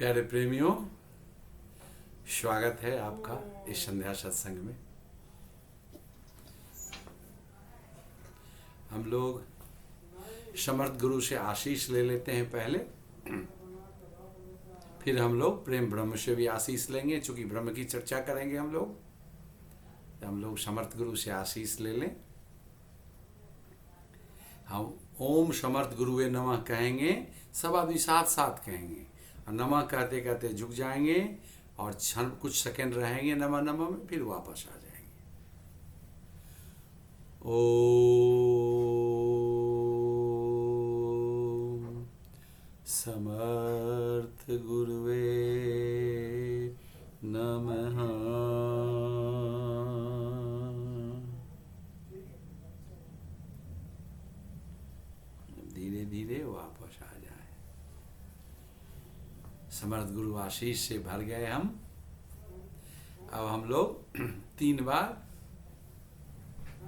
प्यारे प्रेमियों, स्वागत है आपका इस संध्या सत्संग में। हम लोग समर्थ गुरु से आशीष ले लेते हैं पहले, फिर हम लोग प्रेम ब्रह्म से भी आशीष लेंगे। चूंकि ब्रह्म की चर्चा करेंगे हम लोग समर्थ गुरु से आशीष ले लें। हम ओम समर्थ गुरुवे नमः कहेंगे, सब आदमी साथ साथ कहेंगे और नमः कहते कहते झुक जाएंगे और क्षण कुछ सेकंड रहेंगे नमः नमः में, फिर वापस आ जाएंगे। ओम समर्थ गुरुवे नमः। धीरे धीरे वापस आ जाए। समर्थ गुरु आशीष से भर गए हम। अब हम लोग 3 बार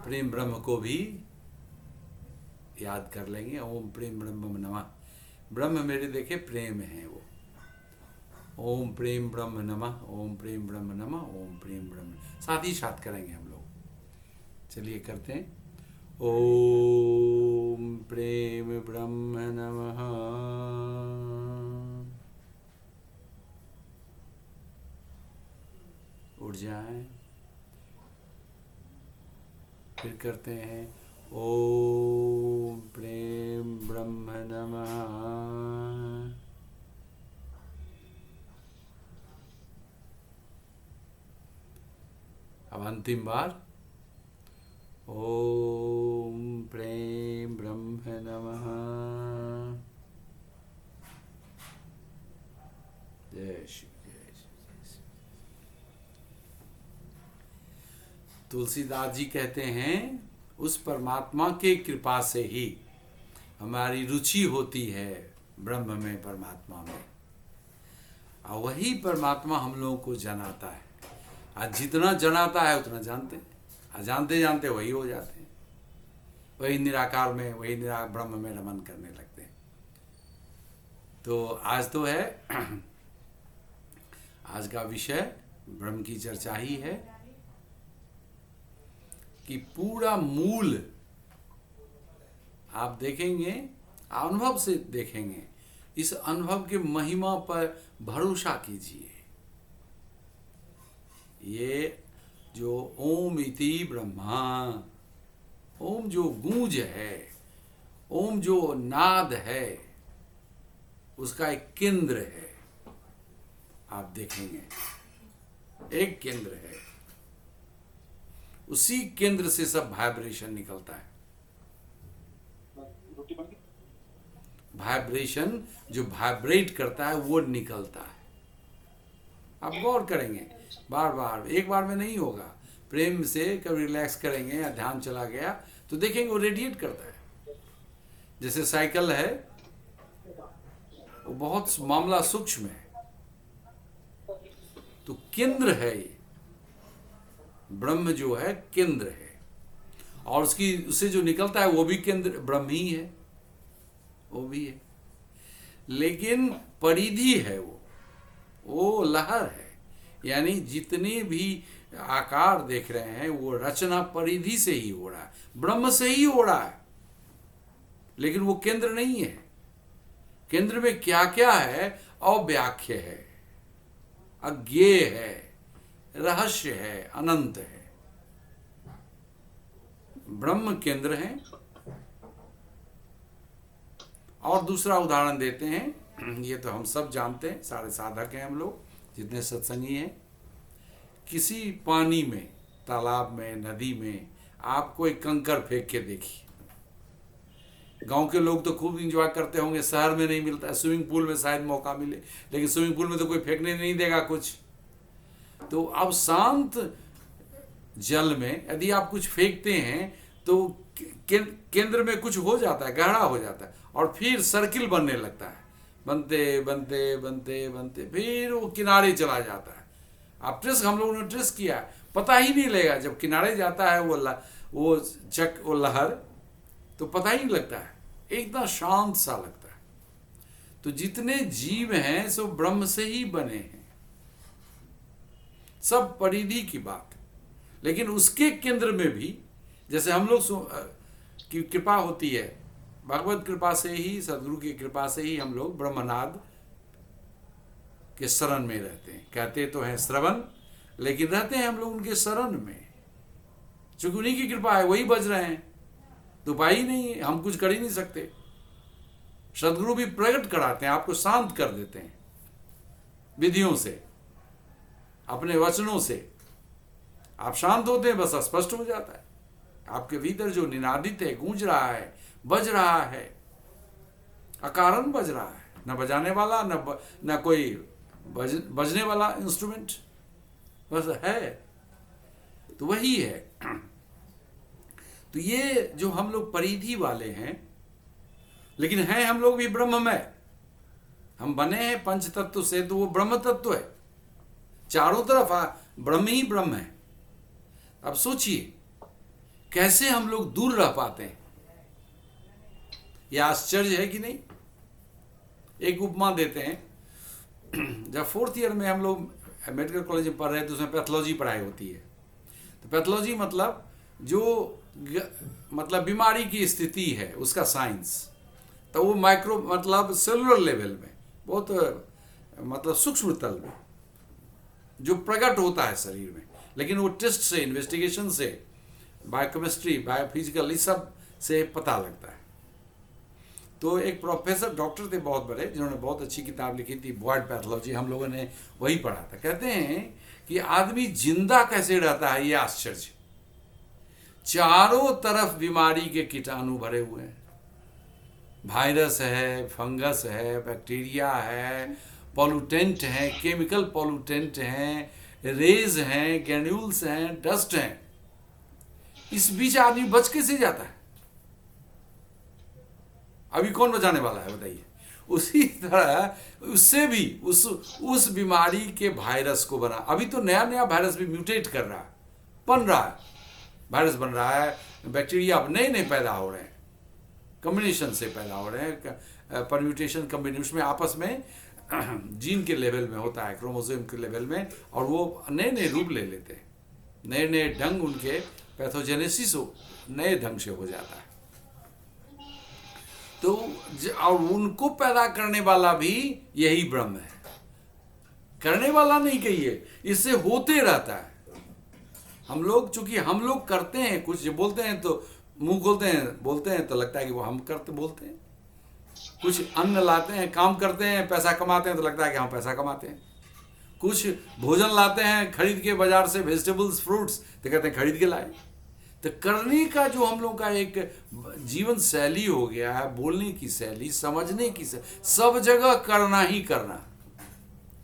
प्रेम ब्रह्म को भी याद कर लेंगे। ओम प्रेम ब्रह्म नमः। ब्रह्म मेरे देखे प्रेम है वो। ओम प्रेम ब्रह्म नमः, ओम प्रेम ब्रह्म नमः, ओम प्रेम ब्रह्म। साथ ही साथ करेंगे हम लोग। चलिए करते हैं। ओम प्रेम ब्रह्म नमः। उठ जाए। फिर करते हैं ओम प्रेम ब्रह्म नमः। अब अंतिम बार ओम प्रेम ब्रह्म नमः। जय श्री तुलसीदास जी कहते हैं, उस परमात्मा के कृपा से ही हमारी रुचि होती है ब्रह्म में, परमात्मा में, और वही परमात्मा हम लोगों को जनाता है। आज जितना जनाता है उतना जानते हैं, और जानते जानते वही हो जाते हैं, वही निराकार में, वही ब्रह्म में रमन करने लगते हैं। तो आज तो है, आज का विषय ब्रह्म की चर्चा ही है कि पूरा मूल आप देखेंगे, अनुभव से देखेंगे। इस अनुभव के महिमा पर भरोसा कीजिए। ये जो ओम इति ब्रह्मा, ओम जो गूंज है, ओम जो नाद है, उसका एक केंद्र है। आप देखेंगे एक केंद्र है, उसी केंद्र से सब वाइब्रेशन निकलता है। वाइब्रेशन जो वाइब्रेट करता है वो निकलता है। आप गौर करेंगे, बार बार, एक बार में नहीं होगा। प्रेम से कभी रिलैक्स करेंगे या ध्यान चला गया तो देखेंगे वो रेडिएट करता है। जैसे साइकिल है, वो बहुत मामला सूक्ष्म है, तो केंद्र है ये। ब्रह्म जो है केंद्र है, और उससे जो निकलता है वो भी केंद्र ब्रह्म ही है, वो भी है। लेकिन परिधि है वो लहर है। यानी जितने भी आकार देख रहे हैं वो रचना परिधि से ही हो रहा है, ब्रह्म से ही हो रहा है, लेकिन वो केंद्र नहीं है। केंद्र में क्या क्या है? अव्याख्य है, अज्ञेय है, रहस्य है, अनंत है। ब्रह्म केंद्र है। और दूसरा उदाहरण देते हैं, ये तो हम सब जानते हैं, सारे साधक हैं हम लोग जितने सत्संगी हैं। किसी पानी में, तालाब में, नदी में आप कोई कंकर फेंक के देखिए। गांव के लोग तो खूब इंजॉय करते होंगे, शहर में नहीं मिलता है। स्विमिंग पूल में शायद मौका मिले, लेकिन स्विमिंग पूल में तो कोई फेंकने नहीं देगा कुछ। तो अब शांत जल में यदि आप कुछ फेंकते हैं तो केंद्र में कुछ हो जाता है, गहरा हो जाता है, और फिर सर्किल बनने लगता है। बनते बनते बनते बनते फिर वो किनारे चला जाता है। आप हम लोगों ने ट्रेस किया, पता ही नहीं लगेगा जब किनारे जाता है वो लहर, तो पता ही नहीं लगता है, एकदम शांत सा लगता है। तो जितने जीव हैं सो ब्रह्म से ही बने हैं, सब परिधि की बात। लेकिन उसके केंद्र में भी जैसे हम लोग की कृपा होती है, भगवत कृपा से ही, सदगुरु की कृपा से ही हम लोग ब्रह्मनाद के शरण में रहते हैं। कहते तो हैं श्रवण, लेकिन रहते हैं हम लोग उनके शरण में, क्योंकि उन्हीं की कृपा है, वही बज रहे हैं, तो उपाय ही नहीं है, हम कुछ कर ही नहीं सकते। सदगुरु भी प्रकट कराते हैं, आपको शांत कर देते हैं विधियों से, अपने वचनों से आप शांत होते हैं, बस स्पष्ट हो जाता है आपके भीतर जो निनादित है, गूंज रहा है, बज रहा है, अकारण बज रहा है, न बजाने वाला न कोई बजने वाला इंस्ट्रूमेंट, बस है, तो वही है। तो ये जो हम लोग परिधि वाले हैं, लेकिन हैं हम लोग भी ब्रह्ममय, हम बने हैं पंच तत्व से, तो वो ब्रह्म तत्व है, चारों तरफ ब्रह्म ही ब्रह्म है। अब सोचिए कैसे हम लोग दूर रह पाते हैं, यह आश्चर्य है कि नहीं। एक उपमा देते हैं, जब 4th ईयर में हम लोग मेडिकल कॉलेज में पढ़ रहे हैं तो उसमें पैथोलॉजी पढ़ाई होती है। तो पैथोलॉजी मतलब जो मतलब बीमारी की स्थिति है उसका साइंस, तो वो माइक्रो मतलब सेलुलर लेवल में, बहुत मतलब सूक्ष्म तल में जो प्रकट होता है शरीर में, लेकिन वो टेस्ट से, इन्वेस्टिगेशन से, बायोकेमिस्ट्री, बायोफिजिकल, इस सब से पता लगता है। तो एक प्रोफेसर डॉक्टर थे बहुत बड़े, जिन्होंने बहुत अच्छी किताब लिखी थी, बॉयड पैथोलॉजी, हम लोगों ने वही पढ़ा था। कहते हैं कि आदमी जिंदा कैसे रहता है, ये आश्चर्य। चारों तरफ बीमारी के कीटाणु भरे हुए हैं, वायरस है, फंगस है, बैक्टीरिया है, पॉल्यूटेंट है, केमिकल पॉल्यूटेंट हैं, रेज हैं, ग्रेन्यूल्स हैं, डस्ट हैं। इस बीच आदमी बच कैसे जाता है? अभी कौन बचाने वाला है बताइए? उसी तरह उससे भी उस बीमारी के वायरस को बना, अभी तो नया नया वायरस भी म्यूटेट कर रहा है, बन रहा है, वायरस बन रहा है, बैक्टीरिया अब नए नए पैदा हो रहे हैं, कॉम्बिनेशन से पैदा हो रहे हैं, परम्यूटेशन कॉम्बिनेशन में आपस में जीन के लेवल में होता है, क्रोमोसोम के लेवल में, और वो नए नए रूप ले लेते हैं, नए नए ढंग, उनके पैथोजेनेसिस नए ढंग से हो जाता है। तो और उनको पैदा करने वाला भी यही ब्रह्म है, करने वाला नहीं कहिए, इससे होते रहता है। हम लोग चूंकि हम लोग करते हैं कुछ, जो बोलते हैं तो मुंह खोलते हैं, बोलते हैं तो लगता है कि वो हम करते बोलते हैं, कुछ अन्न लाते हैं, काम करते हैं, पैसा कमाते हैं तो लगता है कि हम पैसा कमाते हैं, कुछ भोजन लाते हैं खरीद के बाजार से, वेजिटेबल्स, फ्रूट्स, तो कहते हैं खरीद के लाए। तो करने का जो हम लोग का एक जीवन शैली हो गया है, बोलने की शैली, समझने की शैली, सब जगह करना ही करना,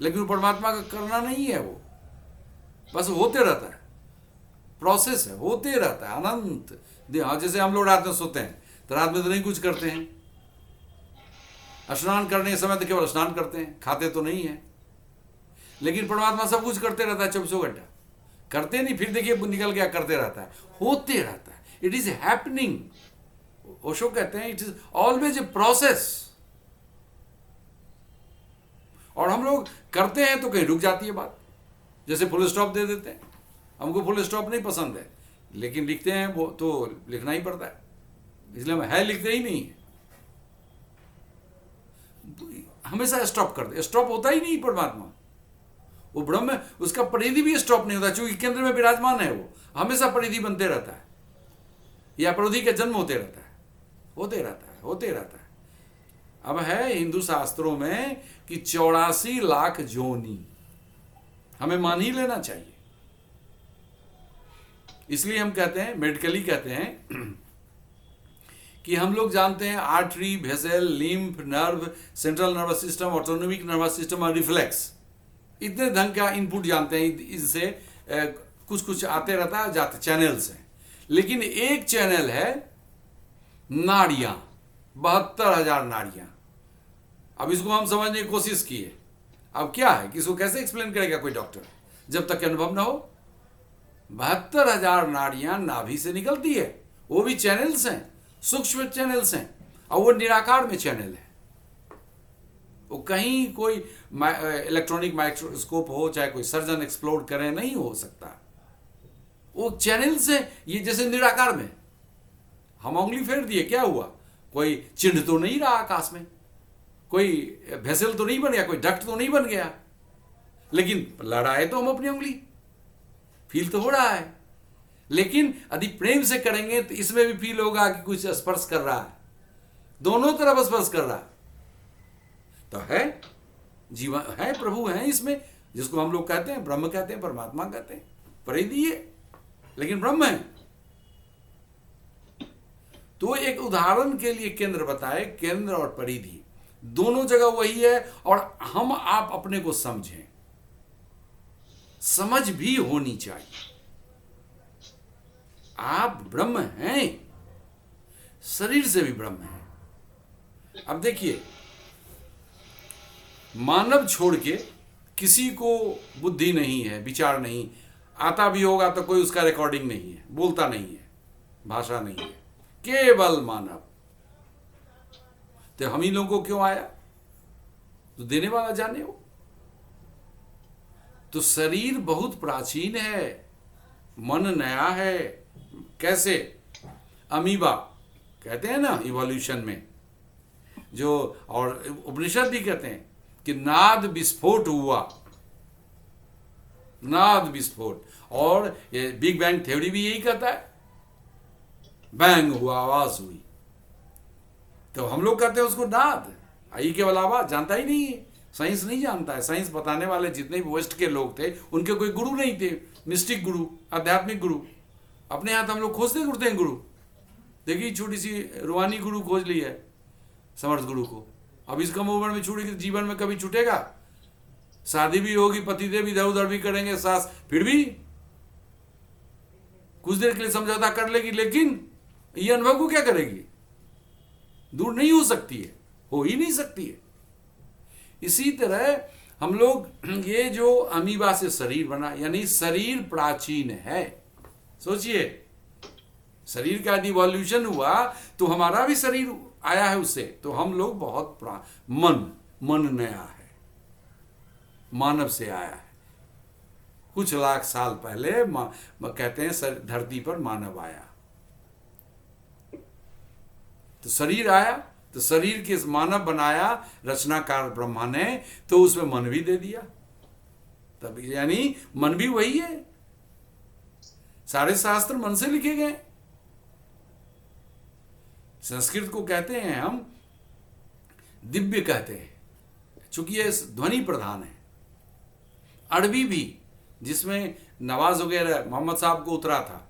लेकिन परमात्मा का करना नहीं है, वो बस होते रहता है, प्रोसेस है, होते रहता है अनंत। जैसे हम लोग रात में सोते हैं तो रात में तो नहीं कुछ करते हैं, स्नान करने के समय तो केवल स्नान करते हैं, खाते तो नहीं है, लेकिन परमात्मा सब कुछ करते रहता है 24 घंटा, करते नहीं फिर देखिए निकल गया, करते रहता है, होते रहता है, इट इज हैपनिंग। ओशो कहते हैं it is always a process. और हम लोग करते हैं तो कहीं रुक जाती है बात, जैसे फुल स्टॉप दे देते हैं, हमको फुल स्टॉप नहीं पसंद है, लेकिन लिखते हैं वो तो लिखना ही पड़ता है, इसलिए हम है लिखते ही नहीं है, हमेशा स्टॉप कर दे, स्टॉप होता ही नहीं परमात्मा, वो ब्रह्म, उसका परिधि भी स्टॉप नहीं होता, क्योंकि केंद्र में विराजमान है, वो हमेशा परिधि बनते रहता है, या परिधि का जन्म होते रहता है, होते रहता है, होते रहता है। अब है हिंदू शास्त्रों में कि 84 लाख जोनी, हमें मान ही लेना चाहिए। इसलिए हम कहते हैं, मेडिकली कहते हैं कि हम लोग जानते हैं artery, vessel, lymph, nerve, central nervous system, autonomic nervous system और रिफ्लेक्स, इतने ढंग का इनपुट जानते हैं, इससे कुछ कुछ आते रहता है, जाते चैनल्स हैं, लेकिन एक चैनल है नाड़ियां, 72,000 नाड़ियां। अब इसको हम समझने की कोशिश किए, अब क्या है, किसको कैसे एक्सप्लेन करेगा कोई डॉक्टर जब तक अनुभव ना हो। 72,000 नाड़ियां नाभि से निकलती है, वो भी चैनल्स हैं, सूक्ष्म चैनल्स हैं, और वो निराकार में चैनल है। वो कहीं कोई इलेक्ट्रॉनिक माइक्रोस्कोप हो, चाहे कोई सर्जन एक्सप्लोर करे, नहीं हो सकता। वो चैनल से, ये जैसे निराकार में हम उंगली फेर दिए, क्या हुआ? कोई चिन्ह तो नहीं रहा आकाश में, कोई भेसल तो नहीं बन गया, कोई डक्ट तो नहीं बन गया, लेकिन लड़ाए तो हम अपनी उंगली, फील तो हो रहा है। लेकिन यदि प्रेम से करेंगे तो इसमें भी फील होगा कि कुछ स्पर्श कर रहा है, दोनों तरफ स्पर्श कर रहा है। तो है जीवन, है प्रभु है इसमें, जिसको हम लोग कहते हैं ब्रह्म कहते हैं, परमात्मा कहते हैं, परिधि है लेकिन ब्रह्म है। तो एक उदाहरण के लिए केंद्र बताए, केंद्र और परिधि दोनों जगह वही है। और हम आप अपने को समझें, समझ भी होनी चाहिए। आप ब्रह्म हैं, शरीर से भी ब्रह्म है। अब देखिए, मानव छोड़ के किसी को बुद्धि नहीं है, विचार नहीं, आता भी होगा तो कोई उसका रिकॉर्डिंग नहीं है, बोलता नहीं है, भाषा नहीं है, केवल मानव। तो हम ही लोगों को क्यों आया? तो देने वाला जाने हो। तो शरीर बहुत प्राचीन है, मन नया है। कैसे? अमीबा कहते हैं ना इवोल्यूशन में, जो और उपनिषद भी कहते हैं कि नाद विस्फोट हुआ, नाद विस्फोट। और ये बिग बैंग थ्योरी भी यही कहता है, बैंग हुआ, आवाज हुई। तो हम लोग कहते हैं उसको नाद, आई केवल आवाज, जानता ही नहीं है, साइंस नहीं जानता है। साइंस बताने वाले जितने भी वेस्ट के लोग थे, उनके कोई गुरु नहीं थे, मिस्टिक गुरु, आध्यात्मिक गुरु। अपने हाथ हम लोग खोजते घुरते हैं गुरु। देखिए छोटी सी रूहानी गुरु खोज ली है, समर्थ गुरु को। अब इस कम उम्र में छूटेगी, जीवन में कभी छूटेगा? शादी भी होगी, पतिदेव इधर उधर भी करेंगे, सास फिर भी कुछ देर के लिए समझौता कर लेगी, लेकिन ये अनुभव को क्या करेगी? दूर नहीं हो सकती है, हो ही नहीं सकती है। इसी तरह हम लोग, ये जो अमीबा से शरीर बना, यानी शरीर प्राचीन है। सोचिए, शरीर का यदि इवोल्यूशन हुआ तो हमारा भी शरीर आया है उससे। तो हम लोग बहुत मन नया है, मानव से आया है। कुछ लाख साल पहले कहते हैं धरती पर मानव आया, तो शरीर आया, तो शरीर के मानव बनाया रचनाकार ब्रह्मा ने, तो उसमें मन भी दे दिया। तब यानी मन भी वही है, सारे शास्त्र मन से लिखे गए। संस्कृत को कहते हैं हम दिव्य कहते हैं, चूंकि ये ध्वनि प्रधान है। अरबी भी, जिसमें नवाज वगैरह मोहम्मद साहब को उतरा था,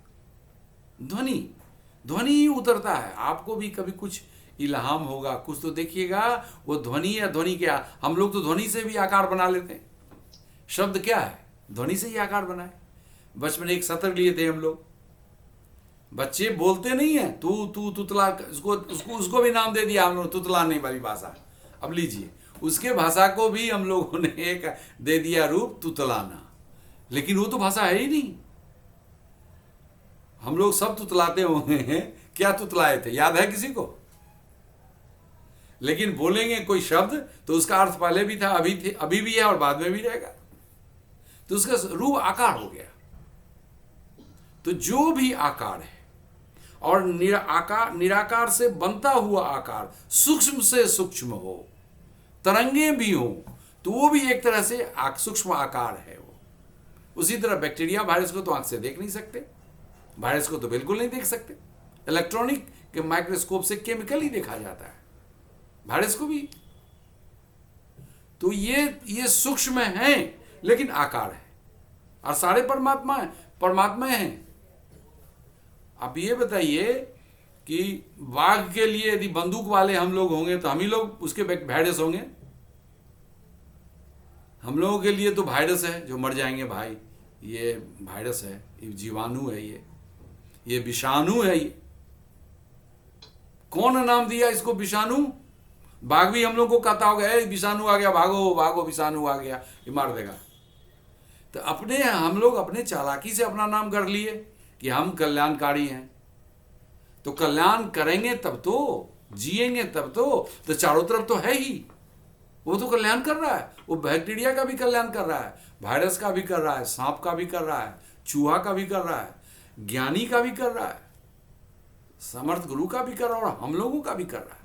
ध्वनि ही उतरता है। आपको भी कभी कुछ इल्हाम होगा, कुछ तो देखिएगा, वो ध्वनि या ध्वनि क्या। हम लोग तो ध्वनि से भी आकार बना लेते हैं। शब्द क्या है? ध्वनि से ही आकार बनाए। बचपन में एक सत्र लिए थे हम लोग, बच्चे बोलते नहीं है, तू तू तुतला, उसको भी नाम दे दिया हम लोग, तुतलाने वाली भाषा। अब लीजिए, उसके भाषा को भी हम लोगों ने एक दे दिया रूप, तुतलाना। लेकिन वो तो भाषा है ही नहीं। हम लोग सब तुतलाते हुए हैं, क्या तुतलाए थे याद है किसी को? लेकिन बोलेंगे कोई शब्द तो उसका अर्थ पहले भी था, अभी भी है और बाद में भी रहेगा। तो उसका रूप आकार हो गया। तो जो भी आकार है और निराकार से बनता हुआ आकार सूक्ष्म से सूक्ष्म हो, तरंगे भी हो, तो वो भी एक तरह से सूक्ष्म आकार है वो। उसी तरह बैक्टीरिया, वायरस को तो आंख से देख नहीं सकते, वायरस को तो बिल्कुल नहीं देख सकते। इलेक्ट्रॉनिक के माइक्रोस्कोप से केमिकल ही देखा जाता है, वायरस को भी। तो ये सूक्ष्म है लेकिन आकार है, और सारे परमात्मा हैं। आप ये बताइए कि बाघ के लिए यदि बंदूक वाले हम लोग होंगे तो हम ही लोग उसके वायरस होंगे। हम लोगों के लिए तो वायरस है जो मर जाएंगे भाई, ये वायरस है, ये जीवाणु है, ये विषाणु है। ये कौन नाम दिया इसको विषाणु? बाघ भी हम लोग को कहता होगा, विषाणु आ गया, भागो भागो, विषाणु आ गया, ये मार देगा। तो हम लोग अपने चालाकी से अपना नाम कर लिए कि हम कल्याणकारी हैं। तो कल्याण करेंगे तब तो, जिएंगे तब तो चारों तरफ तो है ही, वो तो कल्याण कर रहा है, वो बैक्टीरिया का भी कल्याण कर रहा है, वायरस का भी कर रहा है, सांप का भी कर रहा है, चूहा का भी कर रहा है, ज्ञानी का भी कर रहा है, समर्थ गुरु का भी कर रहा है और हम लोगों का भी कर रहा है,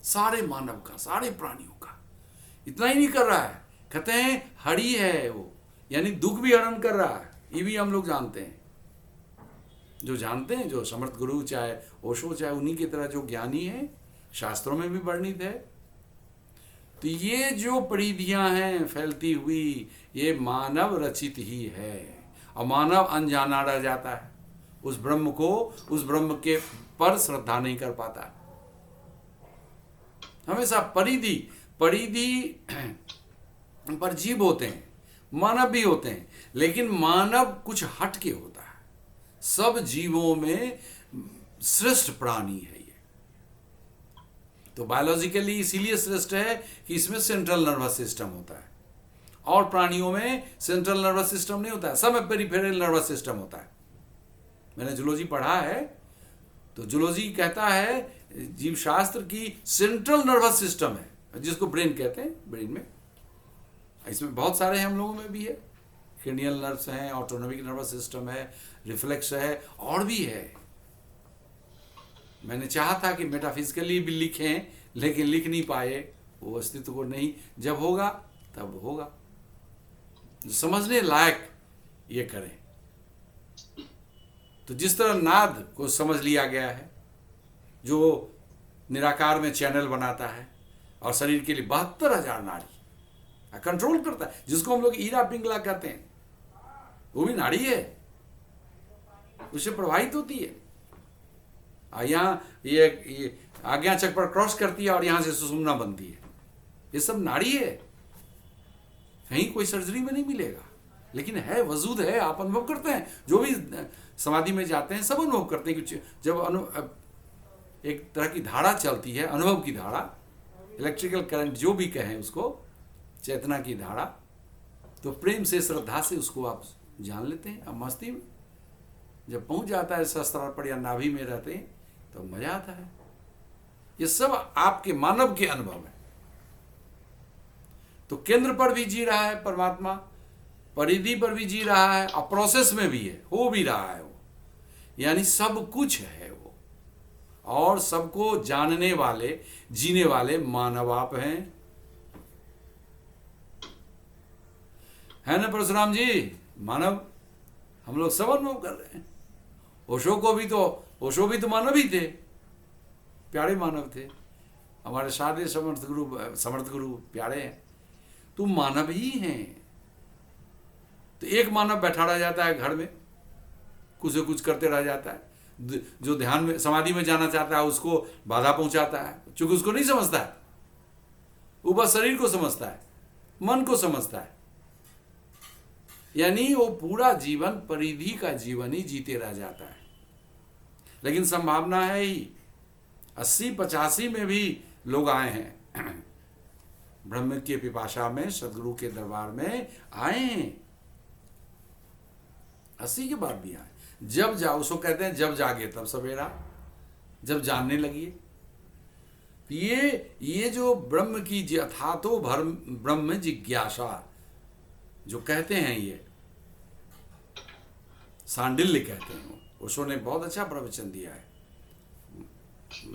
सारे मानव का, सारे प्राणियों का। इतना ही नहीं कर रहा है, कहते हैं हरि है वो, यानी दुख भी हरण कर रहा है। ये भी हम लोग जानते हैं, जो जानते हैं, जो समर्थ गुरु चाहे ओशो चाहे उन्हीं की तरह जो ज्ञानी है, शास्त्रों में भी वर्णित है। तो ये जो परिधियां हैं फैलती हुई, ये मानव रचित ही है और मानव अनजाना रह जाता है, उस ब्रह्म को, उस ब्रह्म के पर श्रद्धा नहीं कर पाता। हमेशा परिधि पर जीव होते हैं, मानव भी होते हैं, लेकिन मानव कुछ हट के होता है। सब जीवों में श्रेष्ठ प्राणी है ये, तो बायोलॉजिकली इसीलिए श्रेष्ठ है कि इसमें सेंट्रल नर्वस सिस्टम होता है, और प्राणियों में सेंट्रल नर्वस सिस्टम नहीं होता है, सब में पेरिफेरल नर्वस सिस्टम होता है। मैंने जूलॉजी पढ़ा है, तो जूलॉजी कहता है जीव शास्त्र की सेंट्रल नर्वस सिस्टम है, जिसको ब्रेन कहते हैं, ब्रेन में इसमें बहुत सारे हैं, हम लोगों में भी है, क्रेनियल नर्व्स हैं, ऑटोनॉमिक नर्वस सिस्टम है, रिफ्लेक्स है, और भी है। मैंने चाहा था कि मेटाफिजिकली भी लिखें, लेकिन लिख नहीं पाए, वो अस्तित्व को नहीं, जब होगा तब होगा। समझने लायक ये करें। तो जिस तरह नाद को समझ लिया गया है, जो निराकार में चैनल बनाता है और शरीर के लिए 72,000 नाड़ी कंट्रोल करता है, जिसको हम लोग ईरा पिंगला कहते हैं, वो भी नाड़ी है, उससे प्रभावित होती है। यहाँ ये आज्ञा चक्र पर क्रॉस करती है और यहां से सुषुम्ना बनती है, ये सब नाड़ी है। कहीं कोई सर्जरी में नहीं मिलेगा, लेकिन है, वजूद है, आप अनुभव करते हैं। जो भी समाधि में जाते हैं सब अनुभव करते हैं कि जब एक तरह की धारा चलती है, अनुभव की धारा, इलेक्ट्रिकल करंट जो भी कहें उसको, चेतना की धारा, तो प्रेम से, श्रद्धा से उसको आप जान लेते हैं। अब मस्ती में जब पहुंच जाता है सहस्त्रार्पण या नाभि में रहते हैं तो मजा आता है। ये सब आपके मानव के अनुभव है। तो केंद्र पर भी जी रहा है परमात्मा, परिधि पर भी जी रहा है, और प्रोसेस में भी है, हो भी रहा है वो, यानी सब कुछ है वो, और सबको जानने वाले, जीने वाले मानव आप हैं। है ना परशुराम जी? मानव हम लोग सब अनुभव कर रहे हैं। ओशो भी तो मानव ही थे, प्यारे मानव थे। हमारे सादे समर्थ गुरु प्यारे हैं, तुम मानव ही हैं। तो एक मानव बैठा रह जाता है घर में, कुछ कुछ करते रह जाता है, जो ध्यान में, समाधि में जाना चाहता है उसको बाधा पहुंचाता है, क्योंकि उसको नहीं समझता है, वो बस शरीर को समझता है, मन को समझता है। यानी वो पूरा जीवन परिधि का जीवन ही जीते रह जाता है। लेकिन संभावना है ही, 80-85 में भी लोग आए हैं ब्रह्म की पिपाशा में, सदगुरु के दरबार में आए हैं, 80 के बाद भी आए। जब जाओ, उसको कहते हैं जब जागे तब सवेरा, जब जानने लगिए। ये जो ब्रह्म की यथातो ब्रह्म जिज्ञासा जो कहते हैं, ये सांडिल्य कहते हैं। ओशो ने बहुत अच्छा प्रवचन दिया है,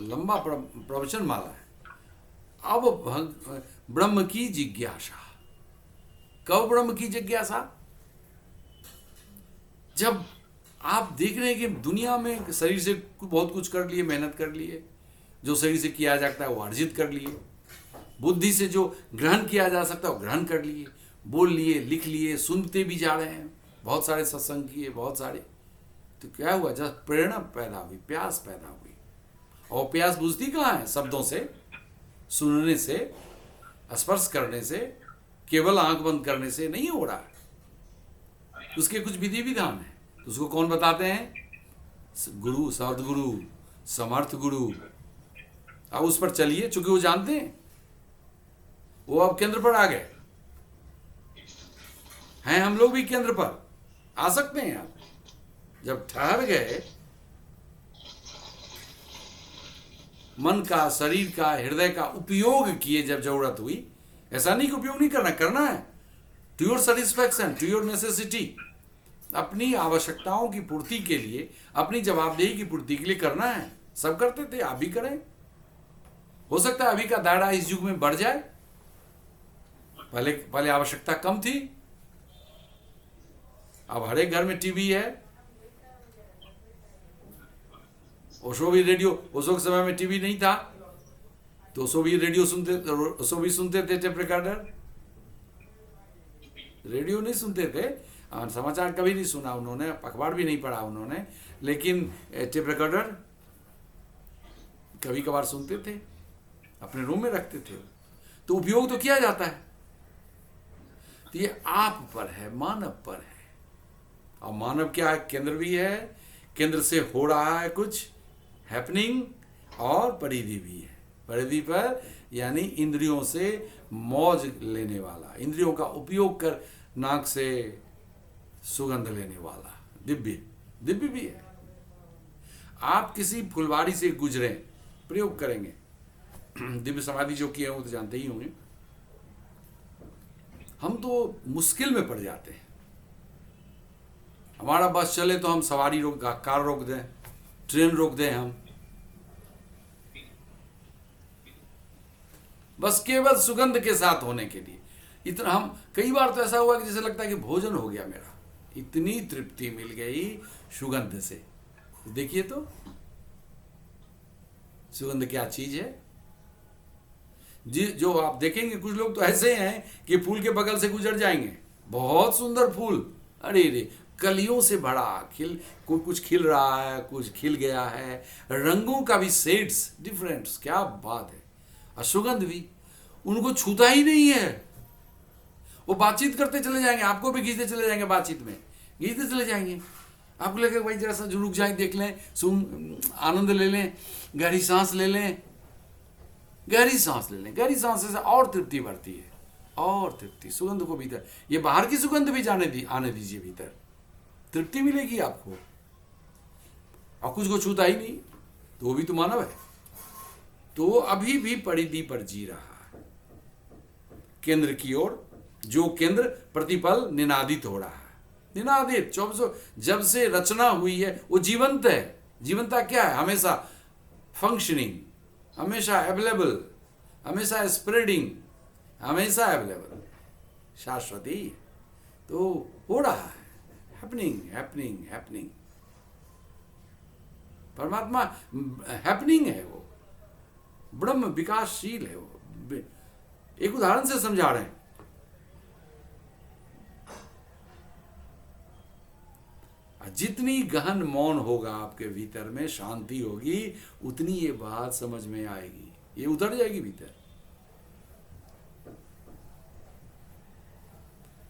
लंबा प्रवचन माला है। अब ब्रह्म की जिज्ञासा, कब ब्रह्म की जिज्ञासा? जब आप देख रहे हैं कि दुनिया में शरीर से बहुत कुछ कर लिए, मेहनत कर लिए, जो शरीर से किया जाता है वो अर्जित कर लिए, बुद्धि से जो ग्रहण किया जा सकता है वो ग्रहण कर लिए, बोल लिए, लिख लिए, सुनते भी जा रहे हैं, बहुत सारे सत्संग किए, बहुत सारे। तो क्या हुआ? जब प्रेरणा पैदा हुई, प्यास पैदा हुई, और प्यास बुझती कहाँ है? शब्दों से, सुनने से, स्पर्श करने से, केवल आंख बंद करने से नहीं हो रहा है। उसके कुछ विधि विधान है, तो उसको कौन बताते हैं? गुरु, सदगुरु, समर्थ गुरु। अब उस पर चलिए, चूंकि वो जानते हैं, वो अब केंद्र पर आ गए हैं। हम लोग भी केंद्र पर आ सकते हैं। आप जब ठहर गए, मन का, शरीर का, हृदय का उपयोग किए जब जरूरत हुई। ऐसा नहीं कि उपयोग नहीं करना, करना है to your satisfaction, to your necessity, अपनी आवश्यकताओं की पूर्ति के लिए, अपनी जवाबदेही की पूर्ति के लिए करना है। सब करते थे, आप भी करें। हो सकता है अभी का दायरा इस युग में बढ़ जाए, पहले आवश्यकता कम थी, अब हर एक घर में टीवी है। ओशो भी रेडियो, ओशो के समय में टीवी नहीं था तो ओशो भी रेडियो सुनते, ओशो भी सुनते थे टेप रिकॉर्डर, रेडियो नहीं सुनते थे। समाचार कभी नहीं सुना उन्होंने, अखबार भी नहीं पढ़ा उन्होंने, लेकिन टेप रिकॉर्डर कभी कभार सुनते थे, अपने रूम में रखते थे। तो उपयोग तो किया जाता है। तो ये आप पर है, मानव पर है। और मानव क्या है? केंद्र भी है, केंद्र से हो रहा है कुछ हैपनिंग, और परिधि भी है। परिधि पर यानी इंद्रियों से मौज लेने वाला, इंद्रियों का उपयोग कर नाक से सुगंध लेने वाला दिव्य, दिव्य भी है। आप किसी फुलवाड़ी से गुजरे, प्रयोग करेंगे, दिव्य समाधि जो किए हैं वो तो जानते ही होंगे। हम तो मुश्किल में पड़ जाते हैं। हमारा बस चले तो हम सवारी रोक, कार रोक दें, ट्रेन रोक दें, हम बस केवल सुगंध के साथ होने के लिए। इतना हम, कई बार तो ऐसा हुआ कि जैसे लगता है कि भोजन हो गया मेरा, इतनी तृप्ति मिल गई सुगंध से। देखिए तो सुगंध क्या चीज है जी। जो आप देखेंगे कुछ लोग तो ऐसे हैं कि फूल के बगल से गुजर जाएंगे, बहुत सुंदर फूल, अरे रे, कलियों से भरा, कुछ खिल रहा है, कुछ खिल गया है, रंगों का भी शेड्स डिफरेंट्स, क्या बात है। और सुगंध भी, उनको छूता ही नहीं है, वो बातचीत करते चले जाएंगे, आपको भी खींचते चले जाएंगे, बातचीत में खींचते चले जाएंगे। आपको लगेगा भाई जरा सा रुक जाए, देख लें, आनंद ले लें, गहरी सांस ले लें, गहरी सांस ले लें। गहरी सांस से और तृप्ति बढ़ती है, और तृप्ति, सुगंध को भीतर, ये बाहर की सुगंध भी आने दीजिए भीतर, तृप्ति मिलेगी आपको। और कुछ को छूता ही नहीं तो वो भी तो मानव है। तो अभी भी परिधि पर जी रहा है, केंद्र की ओर, जो केंद्र प्रतिपल निनादित हो रहा है। निनादित 24, जब से रचना हुई है वो जीवंत है। जीवंता क्या है? हमेशा फंक्शनिंग, हमेशा अवेलेबल, हमेशा स्प्रेडिंग, हमेशा अवेलेबल, शाश्वती। तो हो रहा है, हैपनिंग हैपनिंग हैपनिंग। परमात्मा हैपनिंग है, वो ब्रह्म विकासशील है। वो एक उदाहरण से समझा रहे हैं। जितनी गहन मौन होगा आपके भीतर में, शांति होगी, उतनी ये बात समझ में आएगी, ये उतर जाएगी भीतर।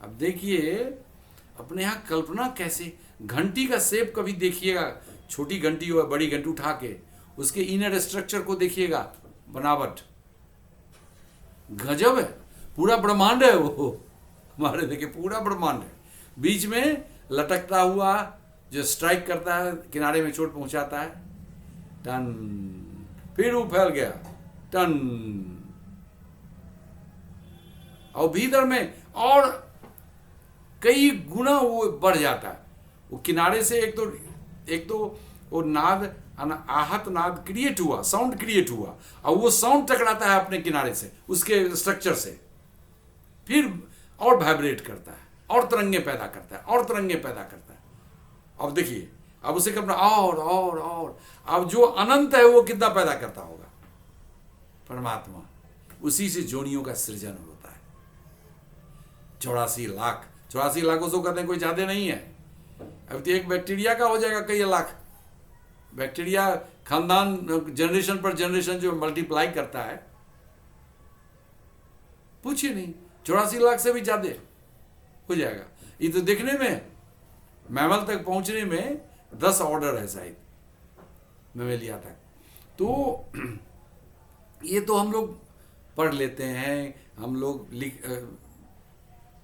अब देखिए अपने यहां कल्पना कैसे, घंटी का शेप कभी देखिएगा, छोटी घंटी हो बड़ी घंटी उठा के उसके इनर स्ट्रक्चर को देखिएगा, बनावट गजब है। पूरा ब्रह्मांड है वो, हमारे देखिए पूरा ब्रह्मांड है। बीच में लटकता हुआ जो स्ट्राइक करता है, किनारे में चोट पहुंचाता है, टन, फिर वो फैल गया, टन, और भीतर में और कई गुना वो बढ़ जाता है। वो किनारे से एक तो वो नाद, आहत नाद क्रिएट हुआ, साउंड क्रिएट हुआ, और वो साउंड टकराता है अपने किनारे से, उसके स्ट्रक्चर से, फिर और वाइब्रेट करता है, और तरंगे पैदा करता है, और तरंगे पैदा करता है। अब देखिए, अब उसे करना और अब जो अनंत है वो कितना पैदा करता होगा परमात्मा। उसी से जोनियों का सृजन होता है। 84 लाख, 84 लाख उसको कहते हैं, कोई ज्यादा नहीं है। अब तो एक बैक्टीरिया का हो जाएगा कई लाख। बैक्टीरिया खानदान, जनरेशन पर जनरेशन जो मल्टीप्लाई करता है, पूछिए नहीं, 84 लाख से भी ज्यादा हो जाएगा। ये तो देखने में, मैमल तक पहुंचने में 10 ऑर्डर है शायद, मैमेलिया तक। तो ये तो हम लोग पढ़ लेते हैं, हम लोग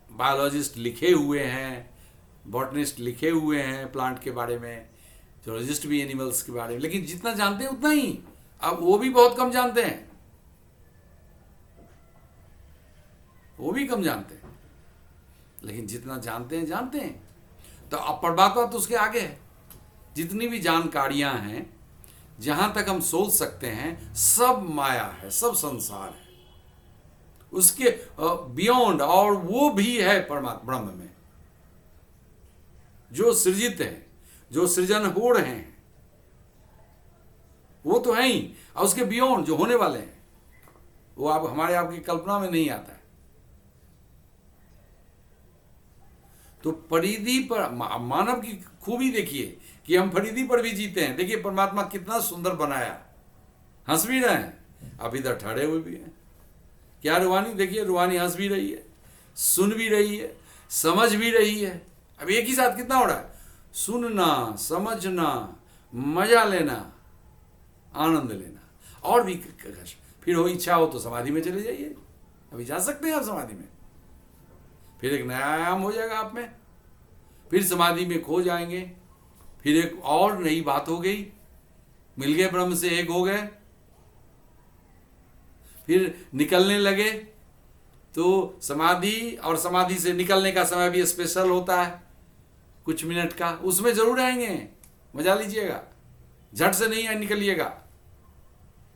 बायोलॉजिस्ट लिखे हुए हैं, बॉटनिस्ट लिखे हुए हैं प्लांट के बारे में, जोलॉजिस्ट भी एनिमल्स के बारे में, लेकिन जितना जानते हैं उतना ही। अब वो भी बहुत कम जानते हैं, वो भी कम जानते हैं, लेकिन जितना जानते हैं जानते हैं। तो अब परमात्मा तो उसके आगे है। जितनी भी जानकारियां हैं, जहां तक हम सोच सकते हैं, सब माया है, सब संसार है, उसके बियॉन्ड, और वो भी है परमात्मा ब्रह्म में जो सृजित है, जो सृजन हो रहे हैं, वो तो है ही। और उसके बियॉन्ड जो होने वाले हैं, वो आप हमारे आपकी कल्पना में नहीं आता है। तो परिधि पर मानव की खूबी देखिए कि हम परिधि पर भी जीते हैं। देखिए परमात्मा कितना सुंदर बनाया, हंस भी रहे हैं, अब इधर ठहरे हुए भी हैं। क्या रूहानी, देखिए रूहानी हंस भी रही है, सुन भी रही है, समझ भी रही है। अब एक ही साथ कितना हो रहा है, सुनना, समझना, मजा लेना, आनंद लेना, और भी फिर हो इच्छा हो तो समाधि में चले जाइए, अभी जा सकते हैं आप समाधि में, फिर एक नया आयाम हो जाएगा आप में, फिर समाधि में खो जाएंगे, फिर एक और नई बात हो गई, मिल गए ब्रह्म से, एक हो गए, फिर निकलने लगे। तो समाधि और समाधि से निकलने का समय भी स्पेशल होता है, कुछ मिनट का, उसमें जरूर आएंगे, मजा लीजिएगा, झट से नहीं निकलिएगा,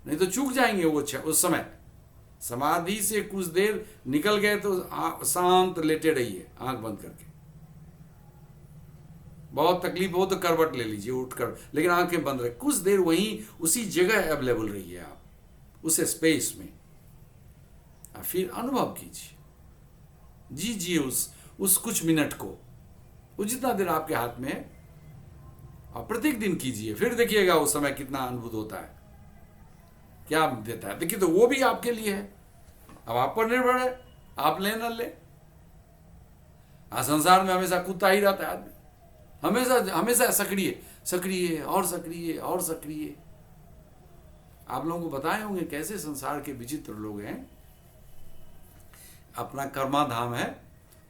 नहीं तो चूक जाएंगे वो उस समय। समाधि से कुछ देर निकल गए तो शांत लेटे रहिए आंख बंद करके, बहुत तकलीफ हो तो करवट ले लीजिए उठकर, लेकिन आंखें बंद रखें, कुछ देर वहीं उसी जगह अवेलेबल रहिए आप, उस स्पेस में, फिर अनुभव कीजिए, जीजिए उस कुछ मिनट को, वो जितना देर आपके हाथ में है, और प्रत्येक दिन कीजिए, फिर देखिएगा उस समय कितना अनुभूत होता है, क्या देता है। देखिए तो वो भी आपके लिए है, अब आप पर निर्भर है, आप ले न ले। संसार में हमेशा कूदता ही रहता है आदमी, हमेशा हमेशा सक्रिय सक्रिय और सक्रिय और सक्रिय। आप लोगों को बताए होंगे कैसे संसार के विचित्र लोग हैं। अपना कर्मा धाम है,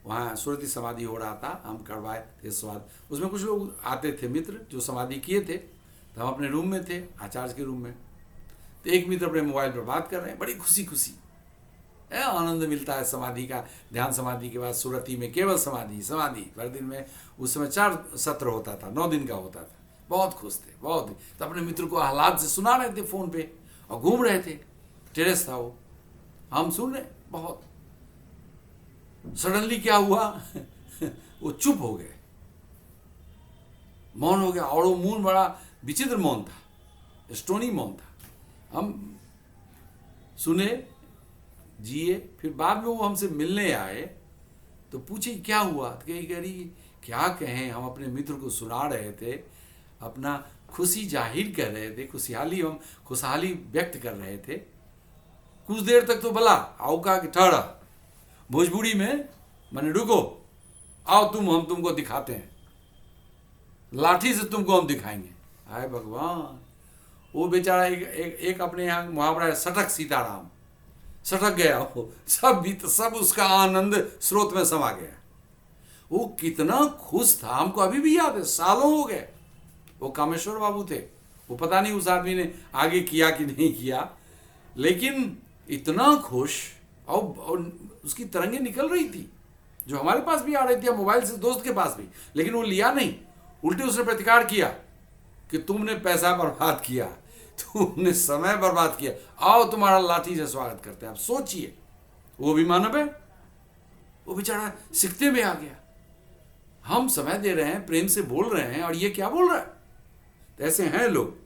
वहाँ सुरति समाधि हो रहा था, हम करवाए थे स्वाद, उसमें कुछ लोग आते थे मित्र जो समाधि किए थे, तो हम अपने रूम में थे, आचार्य के रूम में, तो एक मित्र अपने मोबाइल पर बात कर रहे हैं, बड़ी खुशी खुशी आनंद मिलता है समाधि का। ध्यान समाधि के बाद सुरति में केवल समाधि समाधि भर दिन में, उस समय 4 सत्र होता था, 9 दिन का होता था, बहुत खुश थे बहुत। तो अपने मित्र को आह्लाद से सुना रहे थे फोन पे, और घूम रहे थे, टेरेस था वो, हम सुन रहे बहुत। सडनली क्या हुआ वो चुप हो गए, मौन हो गया, और वो मौन बड़ा विचित्र मौन था, स्टोनी मौन था। हम सुने, जिए, फिर बाद में वो हमसे मिलने आए तो पूछे क्या हुआ, तो कह रही क्या कहें, हम अपने मित्र को सुना रहे थे, अपना खुशी जाहिर कर रहे थे, हम खुशहाली व्यक्त कर रहे थे। कुछ देर तक तो भला आओ कहा कि ठहरा, भोजपुरी में मैंने रुको, आओ हम तुमको दिखाते हैं, लाठी से तुमको हम दिखाएंगे। आए भगवान, वो बेचारा एक अपने यहाँ मुहावरा है, सटक सीताराम, सटक गया वो, सब उसका आनंद स्रोत में समा गया। वो कितना खुश था, हमको अभी भी याद है, सालों हो गए। वो कामेश्वर बाबू थे, वो पता नहीं उस आदमी ने आगे किया कि नहीं किया, लेकिन इतना खुश, और उसकी तरंगे निकल रही थी जो हमारे पास भी आ रही थी, मोबाइल से दोस्त के पास भी, लेकिन वो लिया नहीं, उल्टे उसने प्रतिकार किया कि तुमने पैसा बर्बाद किया, तुमने समय बर्बाद किया, आओ तुम्हारा लाठी से स्वागत करते हैं। आप सोचिए, वो भी मानव है, वो बेचारा सिकते में आ गया। हम समय दे रहे हैं, प्रेम से बोल रहे हैं, और ये क्या बोल रहा है। तो ऐसे हैं लोग,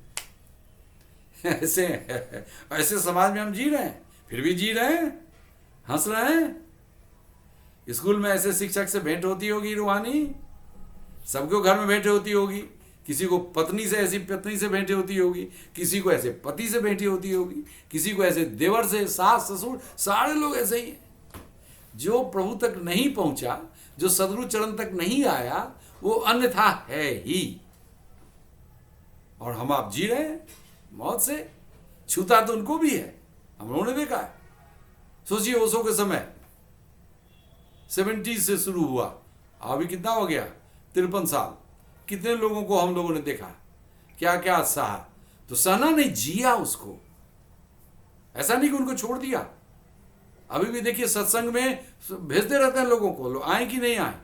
ऐसे समाज में हम जी रहे हैं, फिर भी जी रहे हैं, हंस रहे हैं। स्कूल में ऐसे शिक्षक से भेंट होती होगी रूहानी, सबको घर में भेंट होती होगी, किसी को पत्नी से ऐसी पत्नी से भेंट होती होगी, किसी को ऐसे पति से भेंट होती होगी, किसी को ऐसे देवर से, सास ससुर, सारे लोग ऐसे ही हैं। जो प्रभु तक नहीं पहुंचा, जो सदगुरु चरण तक नहीं आया, वो अन्यथा है ही। और हम आप जी रहे हैं मौत से, छूता तो उनको भी है, हम लोगों ने देखा है। सोचिए ओशो के समय 70 से शुरू हुआ, अभी कितना हो गया, 53 साल, कितने लोगों को हम लोगों ने देखा, क्या क्या सहा, तो सहना नहीं, जिया उसको। ऐसा नहीं कि उनको छोड़ दिया। अभी भी देखिए सत्संग में भेजते रहते हैं लोगों को, लोग आए कि नहीं आए।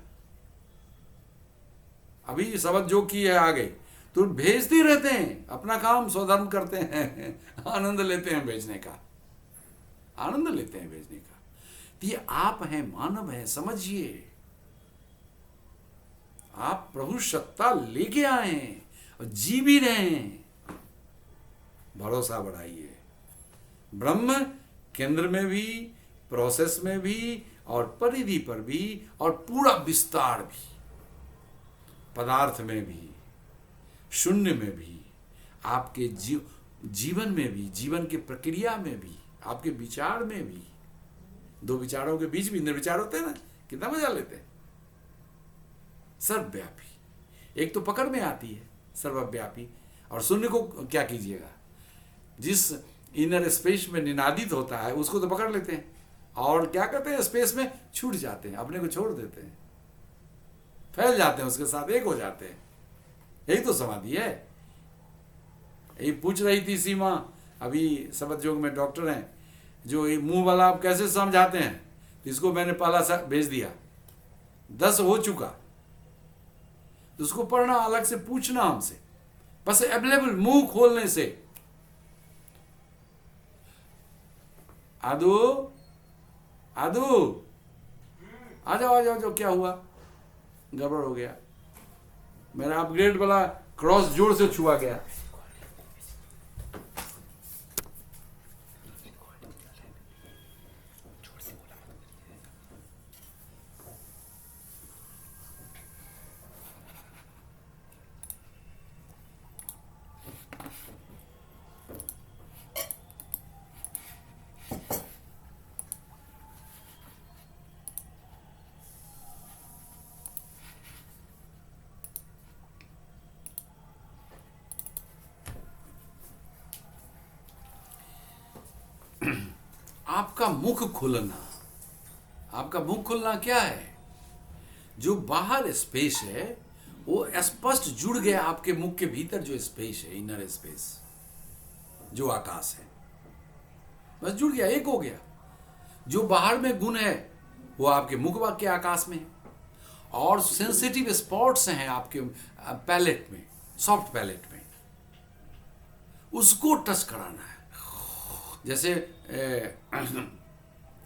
अभी सबक जो की है आ गई तो भेजते रहते हैं, अपना काम स्वधर्म करते हैं, आनंद लेते हैं भेजने का, आनंद लेते हैं भेजने का। तो ये आप हैं, मानव हैं, समझिए। आप प्रभु सत्ता लेके आए हैं और जी भी रहे हैं। भरोसा बढ़ाइए। ब्रह्म केंद्र में भी, प्रोसेस में भी, और परिधि पर भी, और पूरा विस्तार भी, पदार्थ में भी, शून्य में भी, आपके जीवन में भी, जीवन की प्रक्रिया में भी, आपके विचार में भी। दो विचारों के बीच भी निर्विचार होते हैं ना, कितना मजा लेते हैं। सर्वव्यापी, एक तो पकड़ में आती है सर्वव्यापी, और शून्य को क्या कीजिएगा, जिस इनर स्पेस में निनादित होता है उसको तो पकड़ लेते हैं, और क्या करते हैं, स्पेस में छूट जाते हैं, अपने को छोड़ देते हैं, फैल जाते हैं, उसके साथ एक हो जाते हैं। यही तो समाधि है। यही पूछ रही थी सीमा, अभी शब्द योग में डॉक्टर हैं, जो ये मुंह वाला आप कैसे समझाते हैं, तो इसको मैंने पहला सा भेज दिया, 10 हो चुका, तो उसको पढ़ना अलग से, पूछना हमसे, बस अवेलेबल मुंह खोलने से। आदू आदू आ जाओ आ जाओ, क्या हुआ, गड़बड़ हो गया, मेरा अपग्रेड वाला क्रॉस जोर से छुआ गया। आपका मुख खुलना, आपका मुख खुलना क्या है, जो बाहर स्पेस है वो स्पष्ट जुड़ गया आपके मुख के भीतर, जो स्पेस है, इनर स्पेस, जो आकाश है, बस जुड़ गया, एक हो गया। जो बाहर में गुण है वो आपके मुख के आकाश में है, और सेंसिटिव स्पॉट्स हैं आपके पैलेट में, सॉफ्ट पैलेट में, उसको टच कराना है। जैसे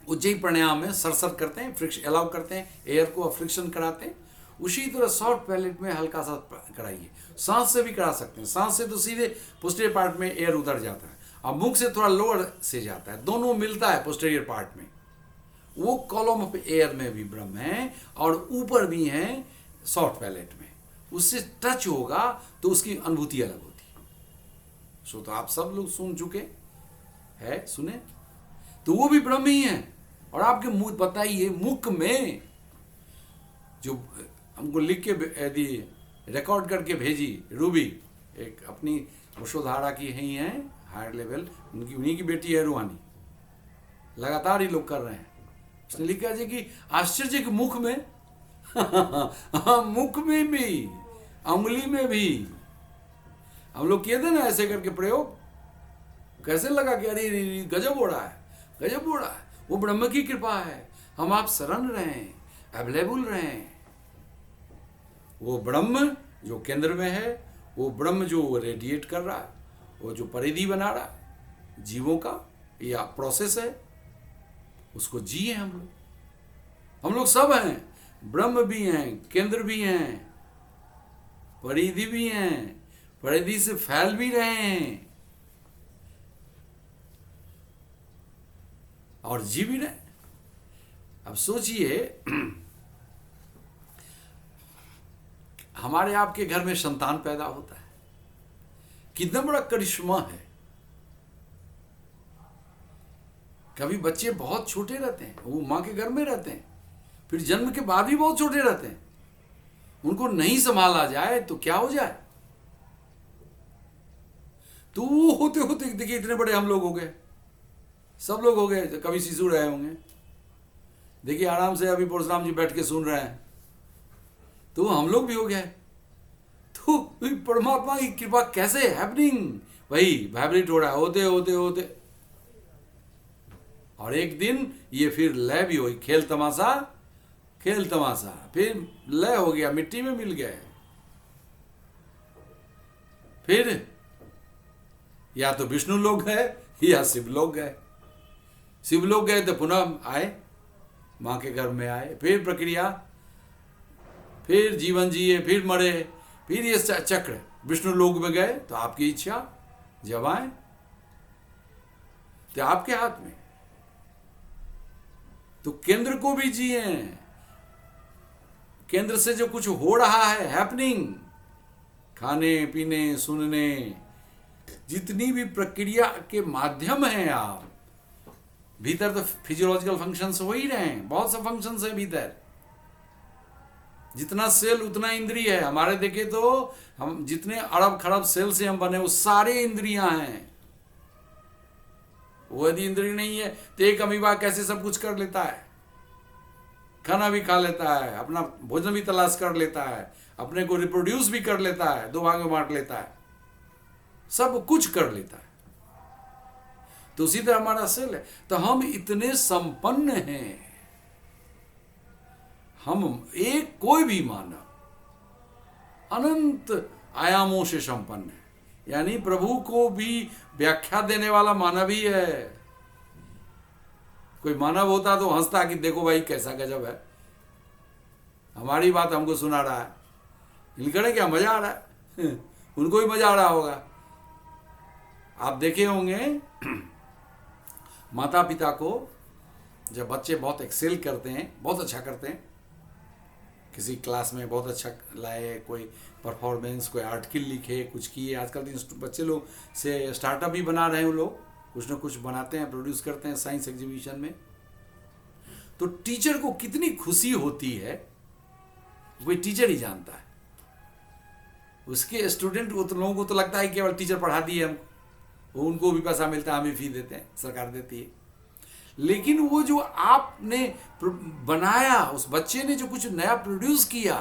उज्जयी प्राणायाम में सरसर करते हैं, फ्रिक्शन अलाउ करते हैं, एयर को फ्रिक्शन कराते हैं, उसी तरह सॉफ्ट पैलेट में हल्का सा कराइए। सांस से भी करा सकते हैं, सांस से तो सीधे पोस्टीरियर पार्ट में एयर उतर जाता है, और मुख से थोड़ा लोअर से जाता है, दोनों मिलता है पोस्टीरियर पार्ट में। वो कॉलम ऑफ एयर में भी ब्रह्म है, और ऊपर भी है सॉफ्ट पैलेट में, उससे टच होगा तो उसकी अनुभूति अलग होती है। सो तो आप सब लोग सुन चुके है, सुने, तो वो भी ब्रह्म ही है। और आपके मुंह बताइए, मुख में जो हमको लिख के यदि रिकॉर्ड करके भेजी रूबी, एक अपनी वसुधारा की ही है, हायर लेवल, उन्हीं की बेटी है रूहानी, लगातार ही लोग कर रहे हैं। उसने लिखा है कि आश्चर्य के मुख में मुख में भी, उंगली में भी, हम लोग किए थे ना ऐसे करके प्रयोग, कैसे लगा कि अरे गजब हो रहा है, गजब हो रहा है। वो ब्रह्म की कृपा है, हम आप शरण रहें, अवेलेबल रहें। वो ब्रह्म जो केंद्र में है, वो ब्रह्म जो रेडिएट कर रहा है, वो जो परिधि बना रहा है जीवों का या प्रोसेस है, उसको जिए हम लोग सब हैं, ब्रह्म भी हैं, केंद्र भी हैं, परिधि भी हैं, परिधि से फैल भी रहे हैं, और जी भी रहे। अब सोचिए, हमारे आपके घर में संतान पैदा होता है, कितना बड़ा करिश्मा है। कभी बच्चे बहुत छोटे रहते हैं, वो माँ के घर में रहते हैं, फिर जन्म के बाद भी बहुत छोटे रहते हैं, उनको नहीं संभाला जाए तो क्या हो जाए। तो वो होते होते देखिए इतने बड़े हम लोग हो गए, सब लोग हो गए, कभी शिशु रहे होंगे, देखिए आराम से अभी परशुराम जी बैठ के सुन रहे हैं, तो हम लोग भी हो गए। तो परमात्मा की कृपा कैसे हैपनिंग, वही वाइब्रेट हो रहा है होते होते होते, और एक दिन ये फिर लय भी हुई, खेल तमाशा खेल तमाशा, फिर लय हो गया, मिट्टी में मिल गए। फिर या तो विष्णु लोग गए या शिव लोग गए। शिव लोग गए तो पुनः आए, मां के गर्भ में आए, फिर प्रक्रिया, फिर जीवन जिए, फिर मरे, फिर ये चक्र। विष्णु लोग में गए तो आपकी इच्छा जब आए तो आपके हाथ में। तो केंद्र को भी जिए, केंद्र से जो कुछ हो रहा है हैपनिंग, खाने पीने सुनने, जितनी भी प्रक्रिया के माध्यम हैं आप, भीतर तो फिजियोलॉजिकल फंक्शंस हो ही रहे हैं, बहुत से फंक्शंस हैं भीतर। जितना सेल उतना इंद्रिय है हमारे। देखे तो हम जितने अरब खरब सेल से हम बने, वो सारे इंद्रियां हैं। वो यदि इंद्रिय नहीं है तो एक अमीबा कैसे सब कुछ कर लेता है, खाना भी खा लेता है, अपना भोजन भी तलाश कर लेता है, अपने को रिप्रोड्यूस भी कर लेता है, दो भाग में बांट लेता है, सब कुछ कर लेता है। तो उसी तरह हमारा सेल है। तो हम इतने संपन्न हैं, हम एक कोई भी मानव अनंत आयामों से संपन्न है। यानी प्रभु को भी व्याख्या देने वाला मानव ही है। कोई मानव होता तो हंसता कि देखो भाई कैसा गजब है, हमारी बात हमको सुना रहा है, इनकड़े क्या मजा आ रहा है उनको भी मजा आ रहा होगा। आप देखे होंगे माता पिता को, जब बच्चे बहुत एक्सेल करते हैं, बहुत अच्छा करते हैं, किसी क्लास में बहुत अच्छा लाए, कोई परफॉर्मेंस, कोई आर्टिकल लिखे, कुछ किए। आजकल तो बच्चे लोग से स्टार्टअप भी बना रहे हैं, वो लोग कुछ ना कुछ बनाते हैं, प्रोड्यूस करते हैं साइंस एग्जीबिशन में। तो टीचर को कितनी खुशी होती है, वही टीचर ही जानता है। उसके स्टूडेंट को तो लोगों को तो लगता है केवल टीचर पढ़ा दिए हमको, उनको भी पैसा मिलता है, हमें फी देते हैं, सरकार देती है। लेकिन वो जो आपने बनाया, उस बच्चे ने जो कुछ नया प्रोड्यूस किया,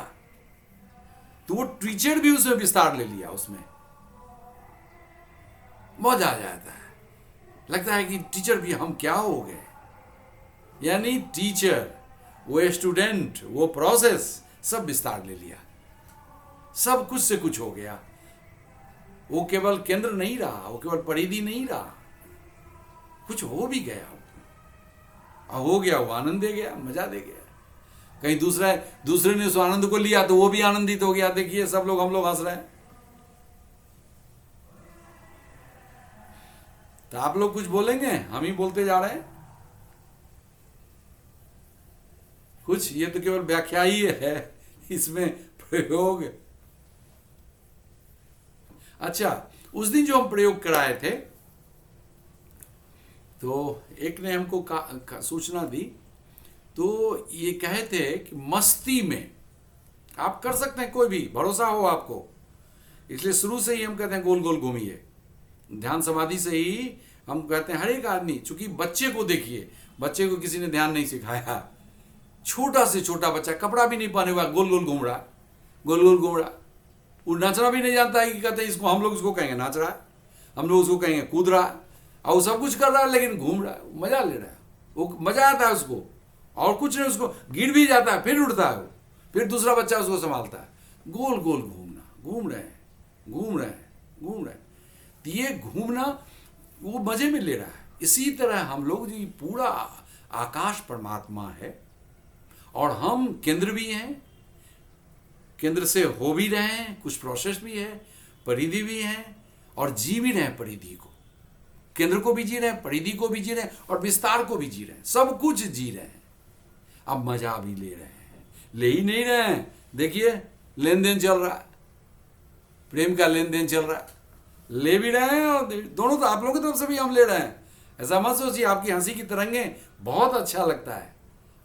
तो वो टीचर भी उसमें विस्तार ले लिया, उसमें मौज आ जाता है, लगता है कि टीचर भी हम क्या हो गए। यानी टीचर, वो स्टूडेंट, वो प्रोसेस, सब विस्तार ले लिया, सब कुछ से कुछ हो गया। वो केवल केंद्र नहीं रहा, वो केवल परिधि नहीं रहा, कुछ हो भी गया, हो गया, वो आनंद दे गया, मजा दे गया। कहीं दूसरे ने उस आनंद को लिया तो वो भी आनंदित हो गया। देखिए सब लोग, हम लोग हंस रहे हैं, तो आप लोग कुछ बोलेंगे, हम ही बोलते जा रहे हैं कुछ। ये तो केवल व्याख्या ही है, इसमें प्रयोग। अच्छा, उस दिन जो हम प्रयोग कराए थे, तो एक ने हमको सूचना दी, तो ये कहे थे कि मस्ती में आप कर सकते हैं, कोई भी, भरोसा हो आपको। इसलिए शुरू से ही हम कहते हैं गोल गोल घूमिए। ध्यान समाधि से ही हम कहते हैं हर एक आदमी, चूंकि बच्चे को देखिए, बच्चे को किसी ने ध्यान नहीं सिखाया, छोटा से छोटा बच्चा, कपड़ा भी नहीं पहने हुआ, गोल गोल घूम रहा, गोल गोल घूम रहा। वो नाचना भी नहीं जानता है कि कहते हैं इसको, हम लोग उसको कहेंगे नाच रहा है, हम लोग उसको कहेंगे कूद रहा है, और वो सब कुछ कर रहा है लेकिन घूम रहा है, मजा ले रहा है, वो मजा आता है उसको। और कुछ नहीं, उसको गिर भी जाता है, फिर उठता है वो, फिर दूसरा बच्चा उसको संभालता है। गोल गोल घूमना, घूम रहे हैं, घूम रहे हैं, घूम रहे हैं, तो ये घूमना वो मजे में ले रहा है। इसी तरह हम लोग जो पूरा आकाश परमात्मा है, और हम केंद्र भी हैं, केंद्र से हो भी रहे हैं, कुछ प्रोसेस भी है, परिधि भी है, और जी भी रहे हैं परिधि को। केंद्र को भी जी रहे हैं, परिधि को भी जी रहे हैं, और विस्तार को भी जी रहे हैं, सब कुछ जी रहे हैं। अब मजा भी ले रहे हैं, ले ही नहीं रहे हैं। देखिए लेन देन चल रहा है, प्रेम का लेन देन चल रहा है, ले भी रहे हैं, और दोनों तो आप लोगों की तरफ से भी हम ले रहे हैं। ऐसा मत सोचिए आपकी हंसी की तरंगे बहुत अच्छा लगता है,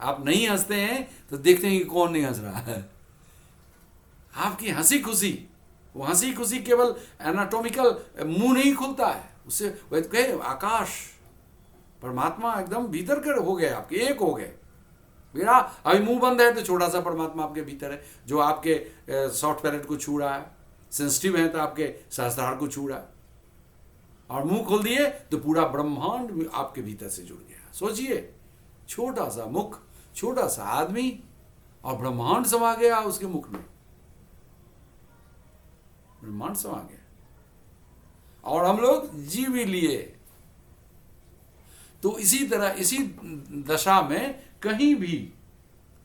आप नहीं हंसते हैं तो देखते हैं कि कौन नहीं हंस रहा है। आपकी हंसी खुशी, वो हंसी खुशी केवल एनाटॉमिकल मुंह नहीं खुलता है, उससे वह कहे आकाश परमात्मा एकदम भीतर कर हो गए, आपके एक हो गए। मेरा अभी मुंह बंद है तो छोटा सा परमात्मा आपके भीतर है, जो आपके सॉफ्ट पैलेट को छू रहा है, सेंसिटिव है तो आपके सहस्त्रार को छू रहा है। और मुंह खोल दिए तो पूरा ब्रह्मांड आपके भीतर से जुड़ गया। सोचिए, छोटा सा मुख, छोटा सा आदमी, और ब्रह्मांड समा गया उसके मुख में, ब्रह्मांड समा गया, और हम लोग जी भी लिए। तो इसी तरह, इसी दशा में कहीं भी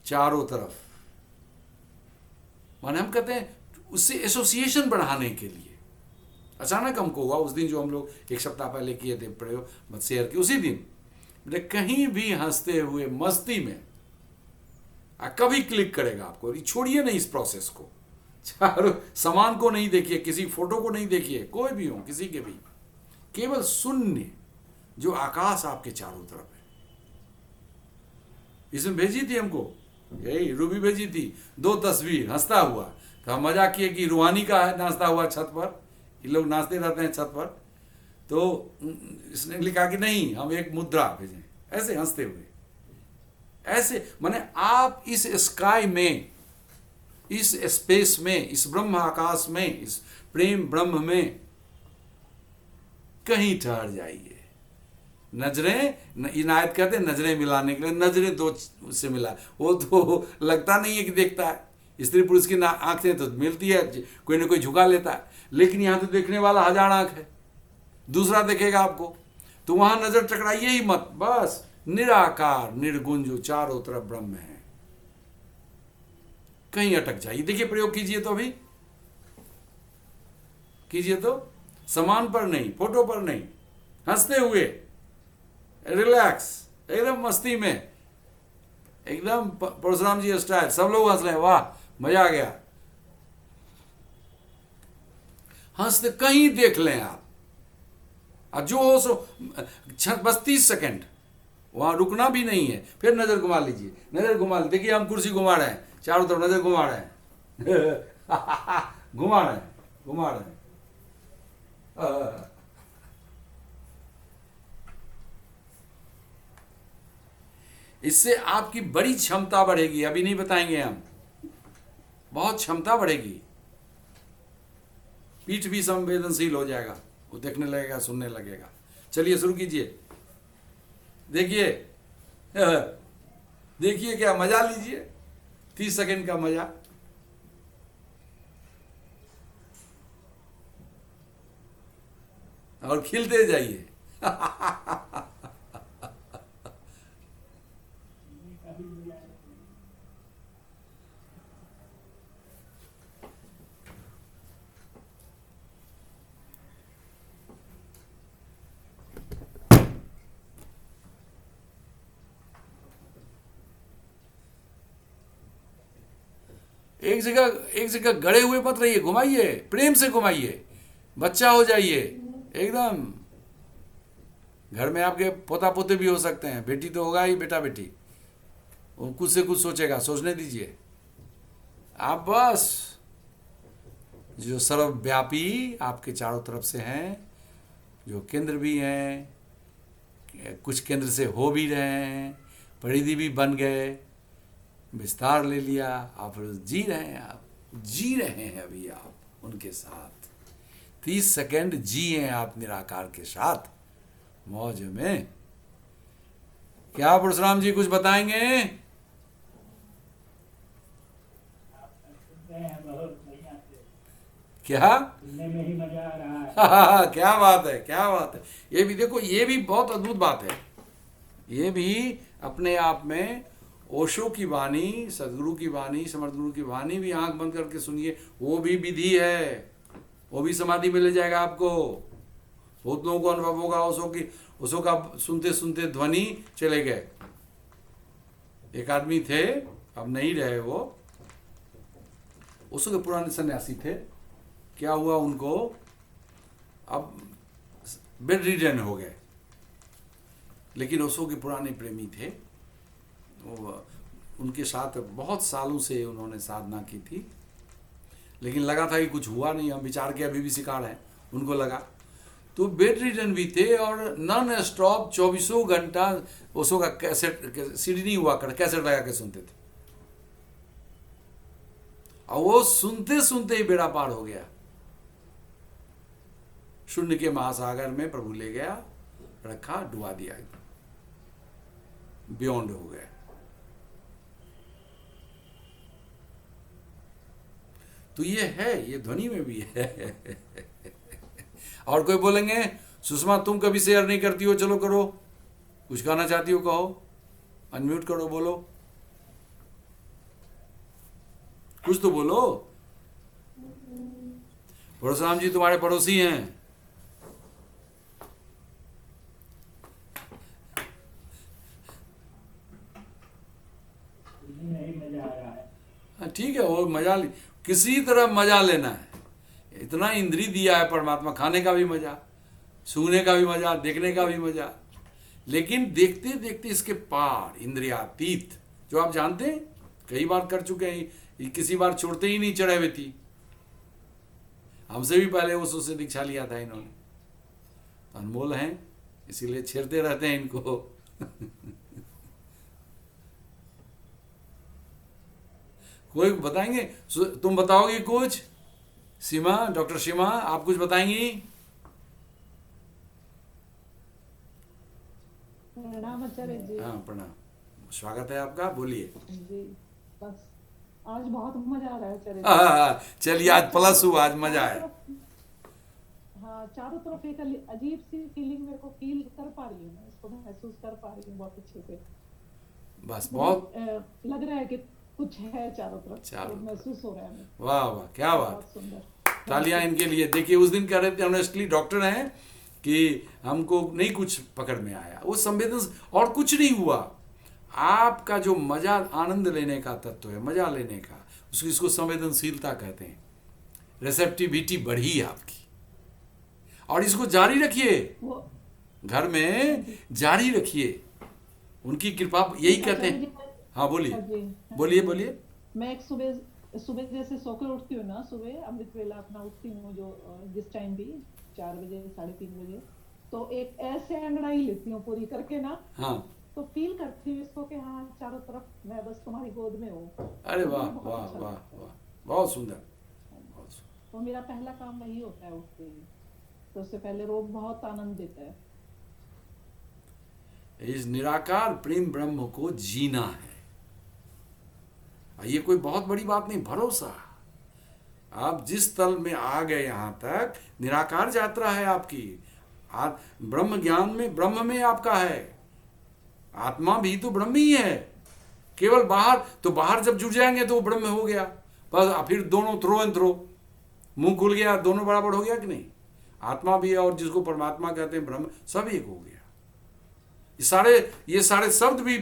चारों तरफ, माने हम कहते हैं उससे एसोसिएशन बढ़ाने के लिए अचानक हमको हुआ उस दिन, जो हम लोग एक सप्ताह पहले किए थे प्रयोग मत्स्यहर के, उसी दिन कहीं भी हंसते हुए मस्ती में कभी क्लिक करेगा आपको। छोड़िए नहीं इस प्रोसेस को, चारों सामान को नहीं देखिए, किसी फोटो को नहीं देखिए, कोई भी हो, किसी के भी, केवल शून्य जो आकाश आपके चारों तरफ है। इसमें भेजी थी हमको, यही रूबी भेजी थी 2 तस्वीर हंसता हुआ। तो हम मजाक किए कि रूहानी का है नाचता हुआ छत पर, ये लोग नाचते रहते हैं छत पर। तो इसने लिखा कि नहीं, हम एक मुद्रा भेजें ऐसे हंसते हुए, ऐसे। माने आप इस स्काई में, इस स्पेस में, इस ब्रह्म आकाश में, इस प्रेम ब्रह्म में कहीं ठहर जाइए। नजरें, इनायत कहते हैं नजरें मिलाने के लिए, नजरें 2 से मिला, वो तो लगता नहीं है कि देखता है। स्त्री पुरुष की आंखें तो मिलती है, कोई ना कोई झुका लेता है, लेकिन यहां तो देखने वाला 1000 आंख है, दूसरा देखेगा आपको, तो वहां नजर टकराइए ही मत। बस निराकार निर्गुण जो चारों तरफ ब्रह्म है, कहीं अटक जाइए। देखिए, प्रयोग कीजिए तो, अभी कीजिए तो, सामान पर नहीं, फोटो पर नहीं, हंसते हुए, रिलैक्स, एकदम मस्ती में, एकदम परशुराम जी स्टाइल, सब लोग हंस रहे हैं, वाह मजा आ गया। हंसते कहीं देख लें आप, और जो हो सो, बस 30 सेकंड वहां रुकना भी नहीं है। फिर नजर घुमा लीजिए, नजर घुमा लीजिए। देखिए हम कुर्सी घुमा रहे हैं, चारों तरफ नजर घुमा रहे हैं घुमा रहे हैं, घुमा रहे हैं। इससे आपकी बड़ी क्षमता बढ़ेगी, अभी नहीं बताएंगे हम, बहुत क्षमता बढ़ेगी। पीठ भी संवेदनशील हो जाएगा, वो देखने लगेगा, सुनने लगेगा। चलिए शुरू कीजिए, देखिए देखिए, क्या मजा लीजिए, 30 सेकंड का मजा। और खिलते जाइए एक जगह गड़े हुए मत रहिए, घुमाइए, प्रेम से घुमाइए, बच्चा हो जाइए एकदम। घर में आपके पोता पोते भी हो सकते हैं, बेटी तो होगा ही, बेटा बेटी, वो कुछ से कुछ सोचेगा, सोचने दीजिए आप। बस जो सर्वव्यापी आपके चारों तरफ से हैं, जो केंद्र भी हैं, कुछ केंद्र से हो भी रहे हैं, परिधि भी बन गए, विस्तार ले लिया, आप जी रहे हैं, आप जी रहे हैं अभी आप उनके साथ। 30 सेकंड जिए आप निराकार के साथ मौज में। क्या परशुराम जी कुछ बताएंगे? क्या सुनने में ही मजा आ रहा है। क्या बात है, क्या बात है। ये भी देखो, ये भी बहुत अद्भुत बात है। ये भी अपने आप में ओशो की वाणी, सदगुरु की वाणी, समर्थ गुरु की वाणी भी आंख बंद करके सुनिए, वो भी विधि है, वो भी समाधि में ले जाएगा आपको। बहुत लोगों को अनुभव होगा ओशो का सुनते सुनते ध्वनि चले गए। एक आदमी थे, अब नहीं रहे वो, ओशो के पुराने सन्यासी थे। क्या हुआ उनको, अब बेड रिडन हो गए, लेकिन ओशो के पुराने प्रेमी थे, उनके साथ बहुत सालों से उन्होंने साधना की थी, लेकिन लगा था कि कुछ हुआ नहीं, हम विचार के अभी भी शिकार हैं, उनको लगा। तो बेड रिडन भी थे और नॉन स्टॉप 24 घंटा ओशो का कैसेट, सीडी नहीं हुआ कर, कैसेट लगा के सुनते थे, और वो सुनते सुनते ही बेड़ा पार हो गया। शून्य के महासागर में प्रभु ले गया, रखा, डुबा दिया, बियॉन्ड हो गया। तो ये है, ये ध्वनि में भी है। और कोई बोलेंगे सुषमा तुम कभी शेयर नहीं करती हो, चलो करो, कुछ कहना चाहती हो कहो, अनम्यूट करो, बोलो, कुछ तो बोलो। परशुराम जी तुम्हारे पड़ोसी हैं। नहीं मजा आ रहा है। हाँ ठीक है, वो मजा किसी तरह मजा लेना है। इतना इंद्री दिया है परमात्मा, खाने का भी मजा, सूंघने का भी मजा, देखने का भी मजा, लेकिन देखते देखते इसके पार इंद्रियातीत, जो आप जानते हैं कई बार कर चुके हैं, किसी बार छोड़ते ही नहीं चढ़े हुए थी। हमसे भी पहले उससे दीक्षा लिया था इन्होंने, तो अनमोल हैं, इसीलिए छेड़ते रहते हैं इनको। कोई बताएंगे? तुम बताओगे कुछ? सीमा, डॉक्टर सीमा, आप कुछ बताएंगी? प्रणाम आचार्य जी। हाँ प्रणाम, स्वागत है आपका, बोलिए। जी बस आज बहुत मजा आ रहा है आचार्य जी। चलिए आज प्लस हुआ, आज मजा है। हाँ, चारों तरफ एक अजीब सी फीलिंग मेरे को फील कर पा रही हूँ, मैं इसको महसूस कर पा रही हूँ बहुत अच्छे से। बस बहुत लग रहा है कि कुछ है चारों तरफ, चारों महसूस हो रहा है हमें। वाह वाह, क्या बात, बहुत सुंदर, तालियां इनके लिए। देखिए उस दिन कह रहे थे ऑनेस्टली, डॉक्टर हैं, कि हमको नहीं कुछ पकड़ में आया, वो संवेदन और कुछ नहीं हुआ। आपका जो मजा, आनंद लेने का तत्व है, मजा लेने का, उसको, इसको संवेदनशीलता कहते हैं। रिसेप्टिविटी बढ़ी आपकी, और इसको जारी रखिए, वो घर में जारी रखिए, उनकी कृपा, यही कहते हैं। हाँ बोलिए, बोलिए बोलिए। मैं एक सुबह सुबह जैसे सोकर उठती हूँ ना, सुबह अमृत वेला अपना उठती हूँ, जो जिस टाइम भी 4 बजे 3:30 बजे, तो एक ऐसे अंगड़ाई लेती हूँ पूरी करके ना, हाँ, तो फील करती हूँ इसको कि हाँ चारों तरफ मैं बस तुम्हारी गोद में हूँ। अरे वाह बहुत वाह अच्छा वाह लगता है। वाह, बहुत सुंदर, बहुत सुंदर। तो मेरा पहला काम वही होता है उठते ही, तो उससे पहले रोग बहुत आनंद देता है। इस निराकार प्रेम ब्रह्म को जीना है, ये कोई बहुत बड़ी बात नहीं, भरोसा। आप जिस तल में आ गए, यहां तक निराकार यात्रा है आपकी। ब्रह्म ज्ञान में, ब्रह्म में आपका है, आत्मा भी तो ब्रह्म ही है। केवल बाहर, तो बाहर जब जुड़ जाएंगे तो वो ब्रह्म हो गया, बस फिर दोनों थ्रो एंड थ्रो, मुंह खुल गया, दोनों बराबर हो गया कि नहीं? आत्मा भी है और जिसको परमात्मा कहते हैं ब्रह्म, सब एक हो गया। ये सारे शब्द भी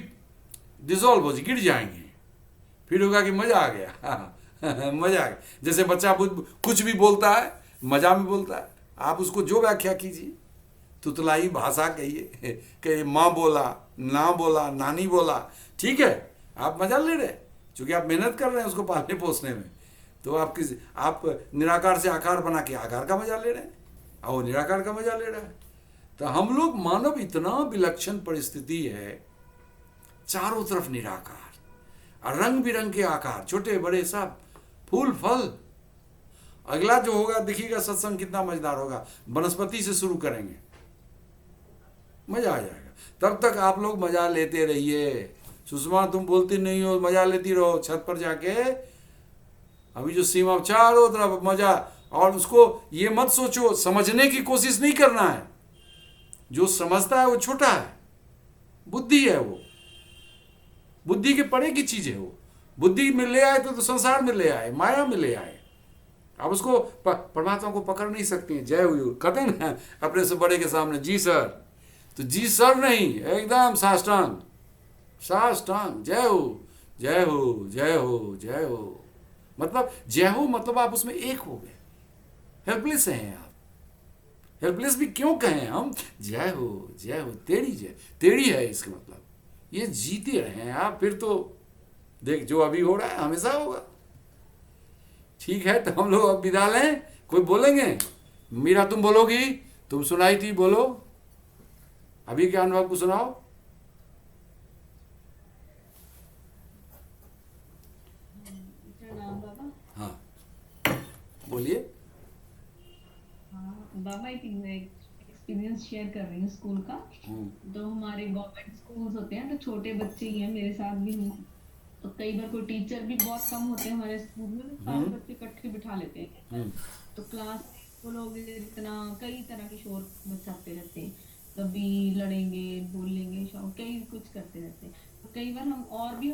डिसॉल्व हो, गिर जाएंगे, फिर होगा कि मजा आ गया। मजा आ गया। जैसे बच्चा कुछ भी बोलता है, मजा में बोलता है, आप उसको जो व्याख्या कीजिए, तुतलाई भाषा कहिए, कि माँ बोला, ना बोला, नानी बोला, ठीक है, आप मजा ले रहे, क्योंकि आप मेहनत कर रहे हैं उसको पालने पोसने में। तो आप निराकार से आकार बना के आकार का मजा ले रहे हैं, और वो निराकार का मजा ले रहा है। तो हम लोग, मानव इतना विलक्षण परिस्थिति है, चारों तरफ निराकार, और रंग बिरंग के आकार, छोटे बड़े सब, फूल फल। अगला जो होगा देखिएगा सत्संग कितना मजेदार होगा, वनस्पति से शुरू करेंगे, मजा आ जाएगा। तब तक आप लोग मजा लेते रहिए। सुषमा तुम बोलती नहीं हो, मजा लेती रहो छत पर जाके। अभी जो सीमा, चारों तरफ मजा, और उसको ये मत सोचो, समझने की कोशिश नहीं करना है। जो समझता है वो छोटा है, बुद्धि है, वो बुद्धि के परे की चीज है। वो बुद्धि में ले आए तो संसार में ले आए, माया में ले आए। आप उसको परमात्मा को पकड़ नहीं सकते हैं। जय हो कहते हैं ना अपने से बड़े के सामने, जी सर, तो जी सर नहीं, एकदम साष्टांग, साष्टांग, जय हो जय हो जय हो जय हो। मतलब जय हो, मतलब आप उसमें एक हो गए, हेल्पलेस हैं आप। हेल्पलेस भी क्यों कहें हम? जय हो, तेरी जय, तेरी है इसका मतलब। ये जीते रहे आप, फिर तो देख जो अभी हो रहा है हमेशा होगा। ठीक है, तो हम लोग अब विदा लें। कोई बोलेंगे? मीरा तुम बोलोगी, तुम सुनाई थी, बोलो अभी के अनुभव को सुनाओ। प्रणाम बाबा। हाँ बोलिए। हाँ, बाबा आई थिंक मैं एक्सपीरियंस शेयर कर रही हूँ स्कूल का। तो हमारे गवर्नमेंट स्कूल्स होते हैं, तो छोटे बच्चे ही हैं, मेरे साथ भी हूँ। तो कई बार कोई टीचर भी बहुत कम होते हैं हमारे स्कूल में, तो सारे बच्चे इकट्ठे बिठा लेते हैं। तो क्लास में वो लोग इतना कई तरह के शोर मचाते रहते हैं, कभी लड़ेंगे, बोलेंगे, कई कुछ करते रहते हैं। तो कई बार हम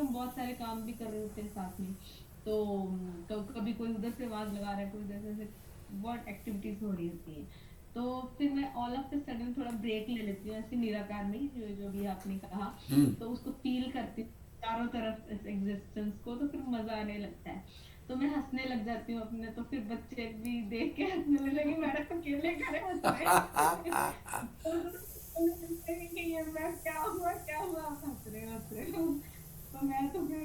बहुत सारे काम भी कर रहे होते हैं साथ में। तो कभी कोई उधर से आवाज लगा रहा है, कोई उधर से, बहुत एक्टिविटीज हो रही होती है। तो फिर मैं ऑल ऑफ द सडन थोड़ा ब्रेक ले लेती हूँ, ऐसे निराकार में ही, जो जो भी आपने कहा। तो उसको फील करती हूँ चारों तरफ इस एग्जिस्टेंस को, तो फिर मजा आने लगता है। तो मैं हंसने लग जाती हूँ अपने, तो फिर बच्चे भी देख के हंसने लगे, मैडम अकेले खड़े हंस रहे हैं कि ये मैं क्या हुआ, हंस रहे हो। तो मैं तो फिर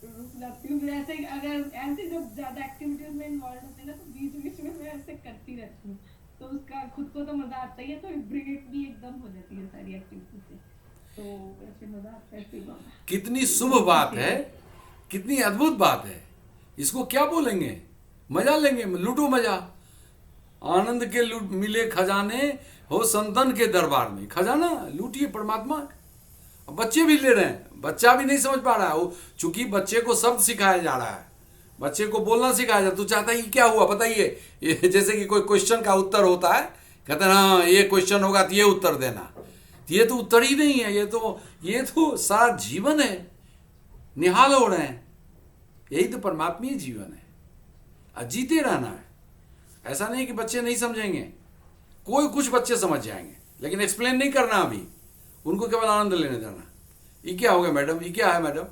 रुक जाती हूँ। फिर ऐसे अगर ऐसे जब ज्यादा एक्टिविटीज में इन्वॉल्व होते हैं ना, तो बीच बीच में मैं ऐसे करती रहती हूँ। तो उसका खुद को तो मजा आता ही है, तो ब्रेक भी एकदम हो जाती है सारी एक्टिविटी से। तो ऐसे मजा आता है फिर। कितनी शुभ बात है, कितनी अद्भुत बात है। इसको क्या बोलेंगे, मजा लेंगे, लूटो मजा। आनंद के मिले खजाने हो संतन के दरबार में, खजाना लूटिए परमात्मा। अब बच्चे भी ले रहे हैं, बच्चा भी नहीं समझ पा रहा है वो, चूंकि बच्चे को शब्द सिखाया जा रहा है, बच्चे को बोलना सिखाया जा रहा है। तू चाहता है कि क्या हुआ बताइए, जैसे कि कोई क्वेश्चन का उत्तर होता है, कहते हैं हाँ ये क्वेश्चन होगा तो ये उत्तर देना। तो ये तो उत्तर ही नहीं है, ये तो सारा जीवन है, निहाल हो रहे हैं। यही तो परमात्मीय जीवन है, और जीते रहना है। ऐसा नहीं कि बच्चे नहीं समझेंगे, कोई कुछ बच्चे समझ जाएंगे, लेकिन एक्सप्लेन नहीं करना अभी, उनको केवल आनंद लेने देना। ये क्या हो गया मैडम, ये क्या है मैडम,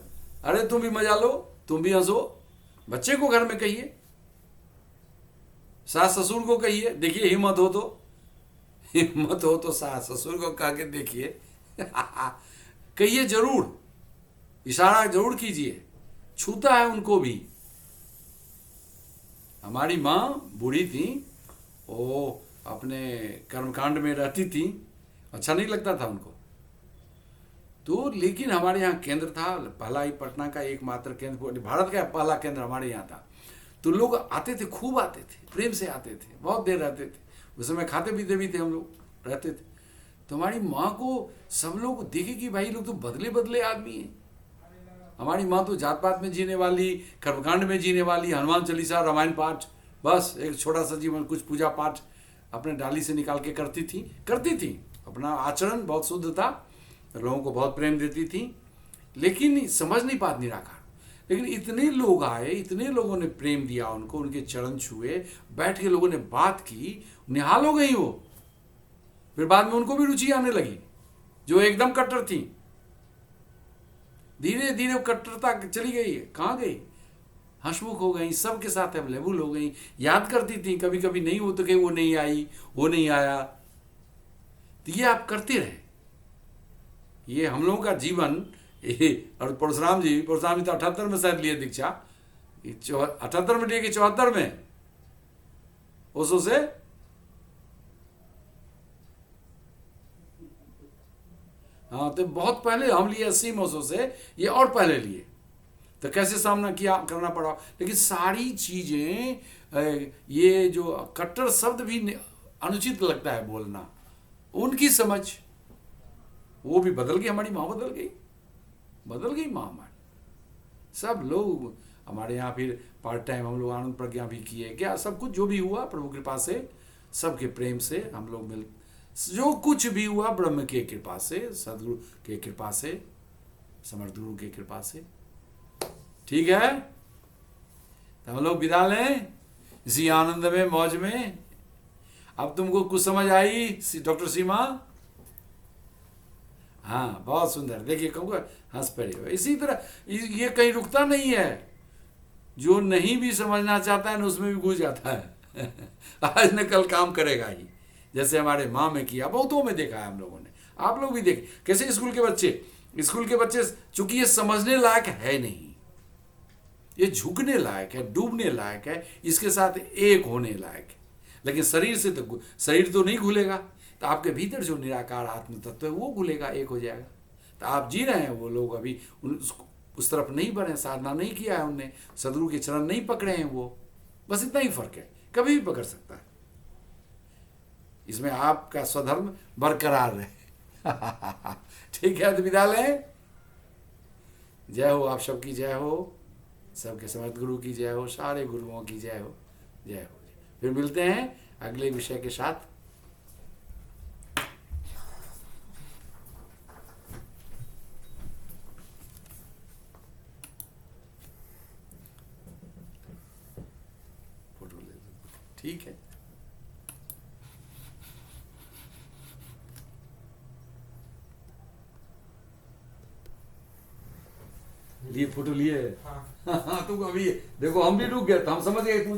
अरे तुम भी मजा लो, तुम भी हंसो। बच्चे को घर में कहिए, सास ससुर को कहिए, देखिए हिम्मत हो तो सास ससुर को कह के देखिए कहिए जरूर, इशारा जरूर कीजिए, छूता है उनको भी। हमारी माँ बूढ़ी थी, वो अपने कर्मकांड में रहती थी, अच्छा नहीं लगता था उनको। तो लेकिन हमारे यहाँ केंद्र था, पहला ही पटना का एकमात्र केंद्र, भारत का पहला केंद्र हमारे यहाँ था। तो लोग आते थे, खूब आते थे, प्रेम से आते थे, बहुत देर रहते थे। उस समय खाते पीते भी थे हम लोग, रहते थे। तो हमारी माँ को सब लोग देखे कि भाई लोग तो बदले बदले आदमी हैं। हमारी माँ तो जात पात में जीने वाली, कर्मकांड में जीने वाली, हनुमान चालीसा, रामायण पाठ, बस एक छोटा सा जीवन, कुछ पूजा पाठ अपने डाली से निकाल के करती थी। अपना आचरण बहुत शुद्ध था, लोगों को बहुत प्रेम देती थी, लेकिन समझ नहीं पाती निराकार। लेकिन इतने लोग आए, इतने लोगों ने प्रेम दिया उनको, उनके चरण छुए, बैठ के लोगों ने बात की, निहाल हो गई वो। फिर बाद में उनको भी रुचि आने लगी, जो एकदम कट्टर थी। धीरे धीरे वो कट्टरता चली गई, कहाँ गई, हंसमुख हो गई, सबके साथ अवेलेबल हो गई, याद करती थी, कभी कभी नहीं हो तो कहीं वो नहीं आई, वो नहीं आया। तो ये आप करते रहे, ये हम लोगों का जीवन। और परशुराम जी तो 78 में शायद लिए दीक्षा, 78 में लिए कि 74 में, ओशो से। हाँ, तो बहुत पहले हम लिए 80 में ओशो से, ये और पहले लिए। तो कैसे सामना किया करना पड़ा। लेकिन सारी चीजें, ये जो कट्टर शब्द भी अनुचित लगता है बोलना, उनकी समझ वो भी बदल गई। हमारी माँ बदल गई माँ हमारी। सब लोग हमारे यहाँ फिर पार्ट टाइम हम लोग आनंद प्रज्ञा भी किए, क्या सब कुछ जो भी हुआ प्रभु कृपा से, सबके प्रेम से हम लोग मिल, जो कुछ भी हुआ ब्रह्म की कृपा से, सदगुरु की कृपा से, समर्थ गुरु की कृपा से। ठीक है, तो हम लोग विदा लें इसी आनंद में, मौज में। अब तुमको कुछ समझ आई डॉक्टर सीमा? हाँ, बहुत सुंदर। देखिए कहूँगा हंस पड़े। इसी तरह ये कहीं रुकता नहीं है, जो नहीं भी समझना चाहता है ना उसमें भी घुस जाता है आज न कल काम करेगा ही। जैसे हमारे माँ में किया, बहुतों में देखा है हम लोगों ने, आप लोग भी देखे कैसे स्कूल के बच्चे चूंकि ये समझने लायक है नहीं, ये झुकने लायक है, डूबने लायक है, इसके साथ एक होने लायक है। लेकिन शरीर तो नहीं घुलेगा, तो आपके भीतर जो निराकार आत्म तत्व है वो घुलेगा, एक हो जाएगा। तो आप जी रहे हैं, वो लोग अभी उस तरफ नहीं बढ़े, साधना नहीं किया है उनने, सदगुरु के चरण नहीं पकड़े हैं वो, बस इतना ही फर्क है। कभी भी पकड़ सकता है, इसमें आपका स्वधर्म बरकरार रहे। ठीक है, तो विदा लें। जय हो, आप सबकी जय हो, सबके समर्थ गुरु की जय हो, सारे गुरुओं की जय हो, जय हो। फिर मिलते हैं अगले विषय के साथ। फोटो ले लो, ठीक है। लिए फोटो लिए। हाँ। तुम अभी देखो, हम भी रुक गए, तो हम समझ गए तुम